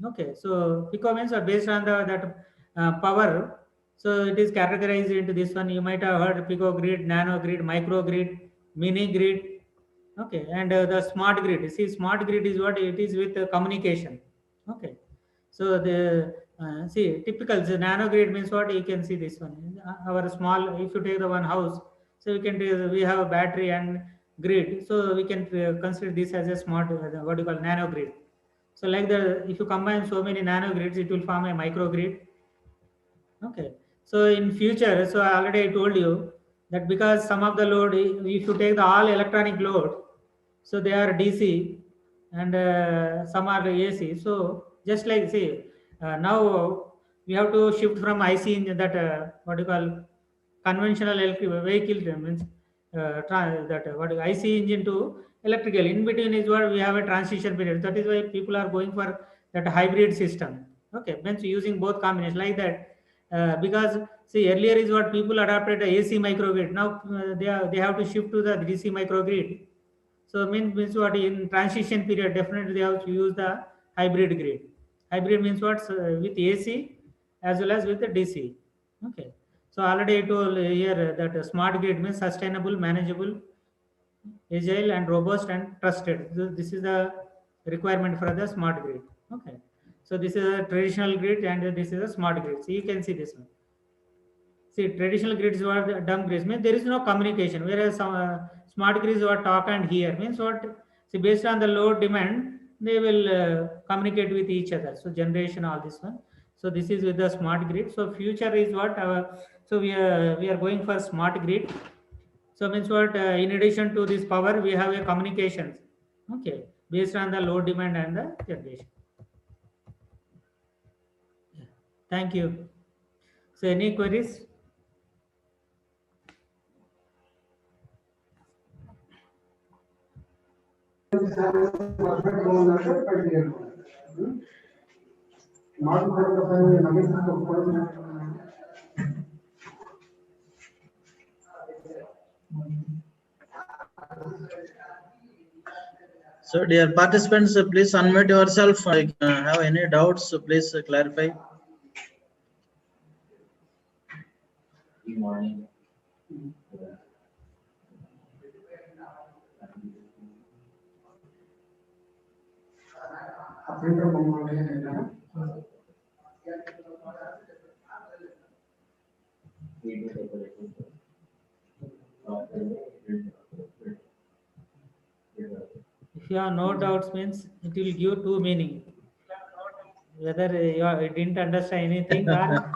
Speaker 1: Okay, so pico means based on the that power. So it is categorized into this one. You might have heard pico grid, nano grid, micro grid, mini grid. Okay, and the smart grid. See, smart grid is what, it is with communication. Okay, so the see, typical, the nano grid means what, you can see this one. Our small, if you take the one house, so we have a battery and grid, so we can consider this as a smart, what do you call, nano grid. So like the, if you combine so many nano grids, it will form a micro grid. Okay. So in future, so already I told you that because some of the load, if you take the all electronic load, so they are DC, and some are AC. So just like say, now we have to shift from IC engine, that what you call, conventional electric vehicle, means that what IC engine to electrical. In between is what, we have a transition period. That is why people are going for that hybrid system. Okay, means using both combinations like that. Because see, earlier is what, people adopted a AC microgrid. Now they have to shift to the DC microgrid. So means what, in transition period, definitely they have to use the hybrid grid. Hybrid means what, with AC as well as with the DC. Okay. So already I told here that smart grid means sustainable, manageable, agile, and robust and trusted. So this is the requirement for the smart grid. Okay. So this is a traditional grid, and this is a smart grid. So you can see this one. See, traditional grids were the dumb grids, means there is no communication, whereas some smart grids were talk and hear, means what? See, based on the load demand, they will communicate with each other. So generation, all this one. So this is with the smart grid. So future is what? So we are going for smart grid. So means what? In addition to this power, we have a communications. Okay, based on the load demand and the generation. Yeah. Thank you. So any queries?
Speaker 2: So, dear participants, please unmute yourself. Have any doubts? Please clarify.
Speaker 3: Good morning.
Speaker 1: If you have no doubts, means it will give two meaning. Whether you didn't understand anything or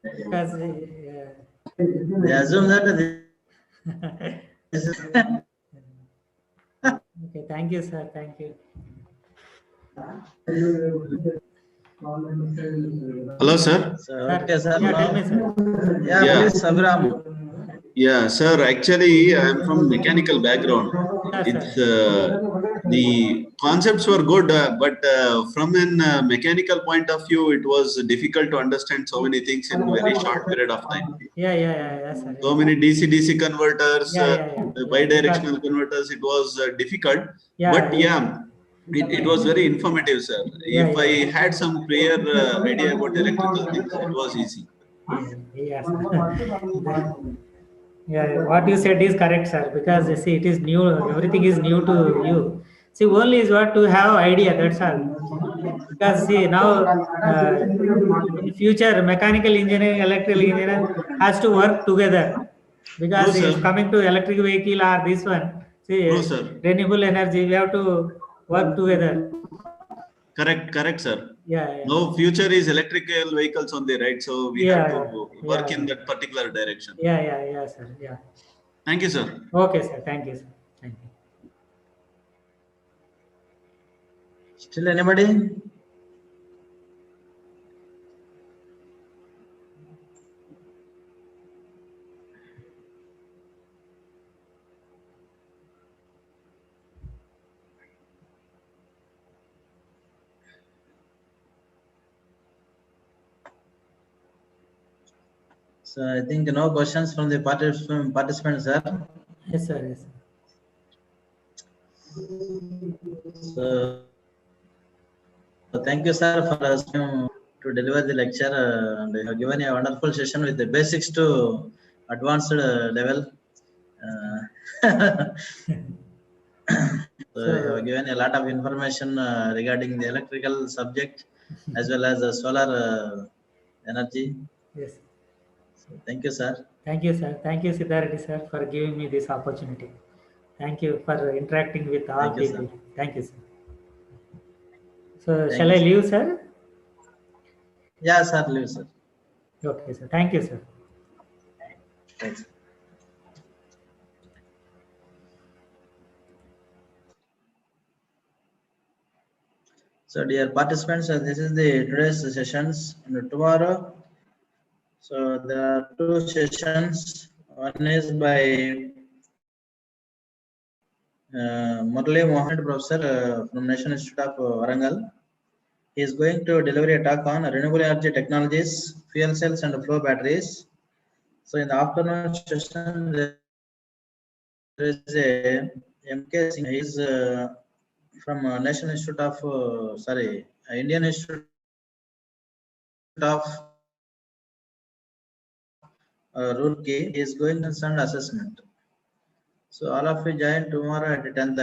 Speaker 1: because
Speaker 2: They assume that this is
Speaker 1: okay, thank you, sir. Thank you.
Speaker 4: Hello, sir.
Speaker 2: so, okay, sir.
Speaker 1: Yeah, tell
Speaker 2: Now,
Speaker 1: me, sir.
Speaker 2: yeah,
Speaker 4: Yeah.
Speaker 2: please, Abram.
Speaker 4: Yeah, sir. Actually, I'm from mechanical background.
Speaker 1: Yeah,
Speaker 4: It's
Speaker 1: sir.
Speaker 4: the concepts were good, but from an mechanical point of view, it was difficult to understand so many things in a very short period of time.
Speaker 1: Yeah, sir.
Speaker 4: So many DC-DC converters,
Speaker 1: Yeah.
Speaker 4: bidirectional converters. It was difficult, but
Speaker 1: Yeah.
Speaker 4: it was very informative, sir. If I had some clear idea about electrical things, it was easy.
Speaker 1: Yeah, sir. Yeah, what you said is correct, sir. Because you see, it is new. Everything is new to you. See, only is what to have idea. That's all. Because see now, in future, mechanical engineering, electrical engineering has to work together. Because
Speaker 4: True, sir.
Speaker 1: if coming to electric vehicle or this one, see,
Speaker 4: True, sir.
Speaker 1: renewable energy, we have to work together.
Speaker 4: Correct, sir.
Speaker 1: Yeah.
Speaker 4: No, future is electrical vehicles only, right? So we have to work in that particular direction.
Speaker 1: Yeah, sir. Yeah.
Speaker 4: Thank you, sir.
Speaker 1: Okay, sir. Thank you, sir. Thank you.
Speaker 2: Still anybody? So I think no questions from the participants, sir.
Speaker 1: Yes, sir.
Speaker 2: So thank you, sir, for us to deliver the lecture, and you have given a wonderful session with the basics to advanced level. So you have given a lot of information regarding the electrical subject as well as the solar energy.
Speaker 1: Yes.
Speaker 2: So thank you, sir.
Speaker 1: Thank you, sir. Thank you, Siddharthi, sir, for giving me this opportunity. Thank you for interacting with all
Speaker 2: Thank you,
Speaker 1: people.
Speaker 2: sir.
Speaker 1: Thank you, sir. So,
Speaker 2: Thank
Speaker 1: shall
Speaker 2: you,
Speaker 1: I
Speaker 2: sir.
Speaker 1: leave, sir?
Speaker 2: Yeah, sir, leave, sir.
Speaker 1: Okay, sir. Thank you, sir.
Speaker 2: Thanks. So, dear participants, this is the today's sessions. And tomorrow, so there are two sessions. One is by Murali Mohan, professor from National Institute of Warangal. He is going to deliver a talk on renewable energy technologies, fuel cells, and flow batteries. So, in the afternoon session, there is a MK Singh. He is from National Institute of Indian Institute of Roorkee. He is going to send assessment. So all of you join tomorrow at 10:30.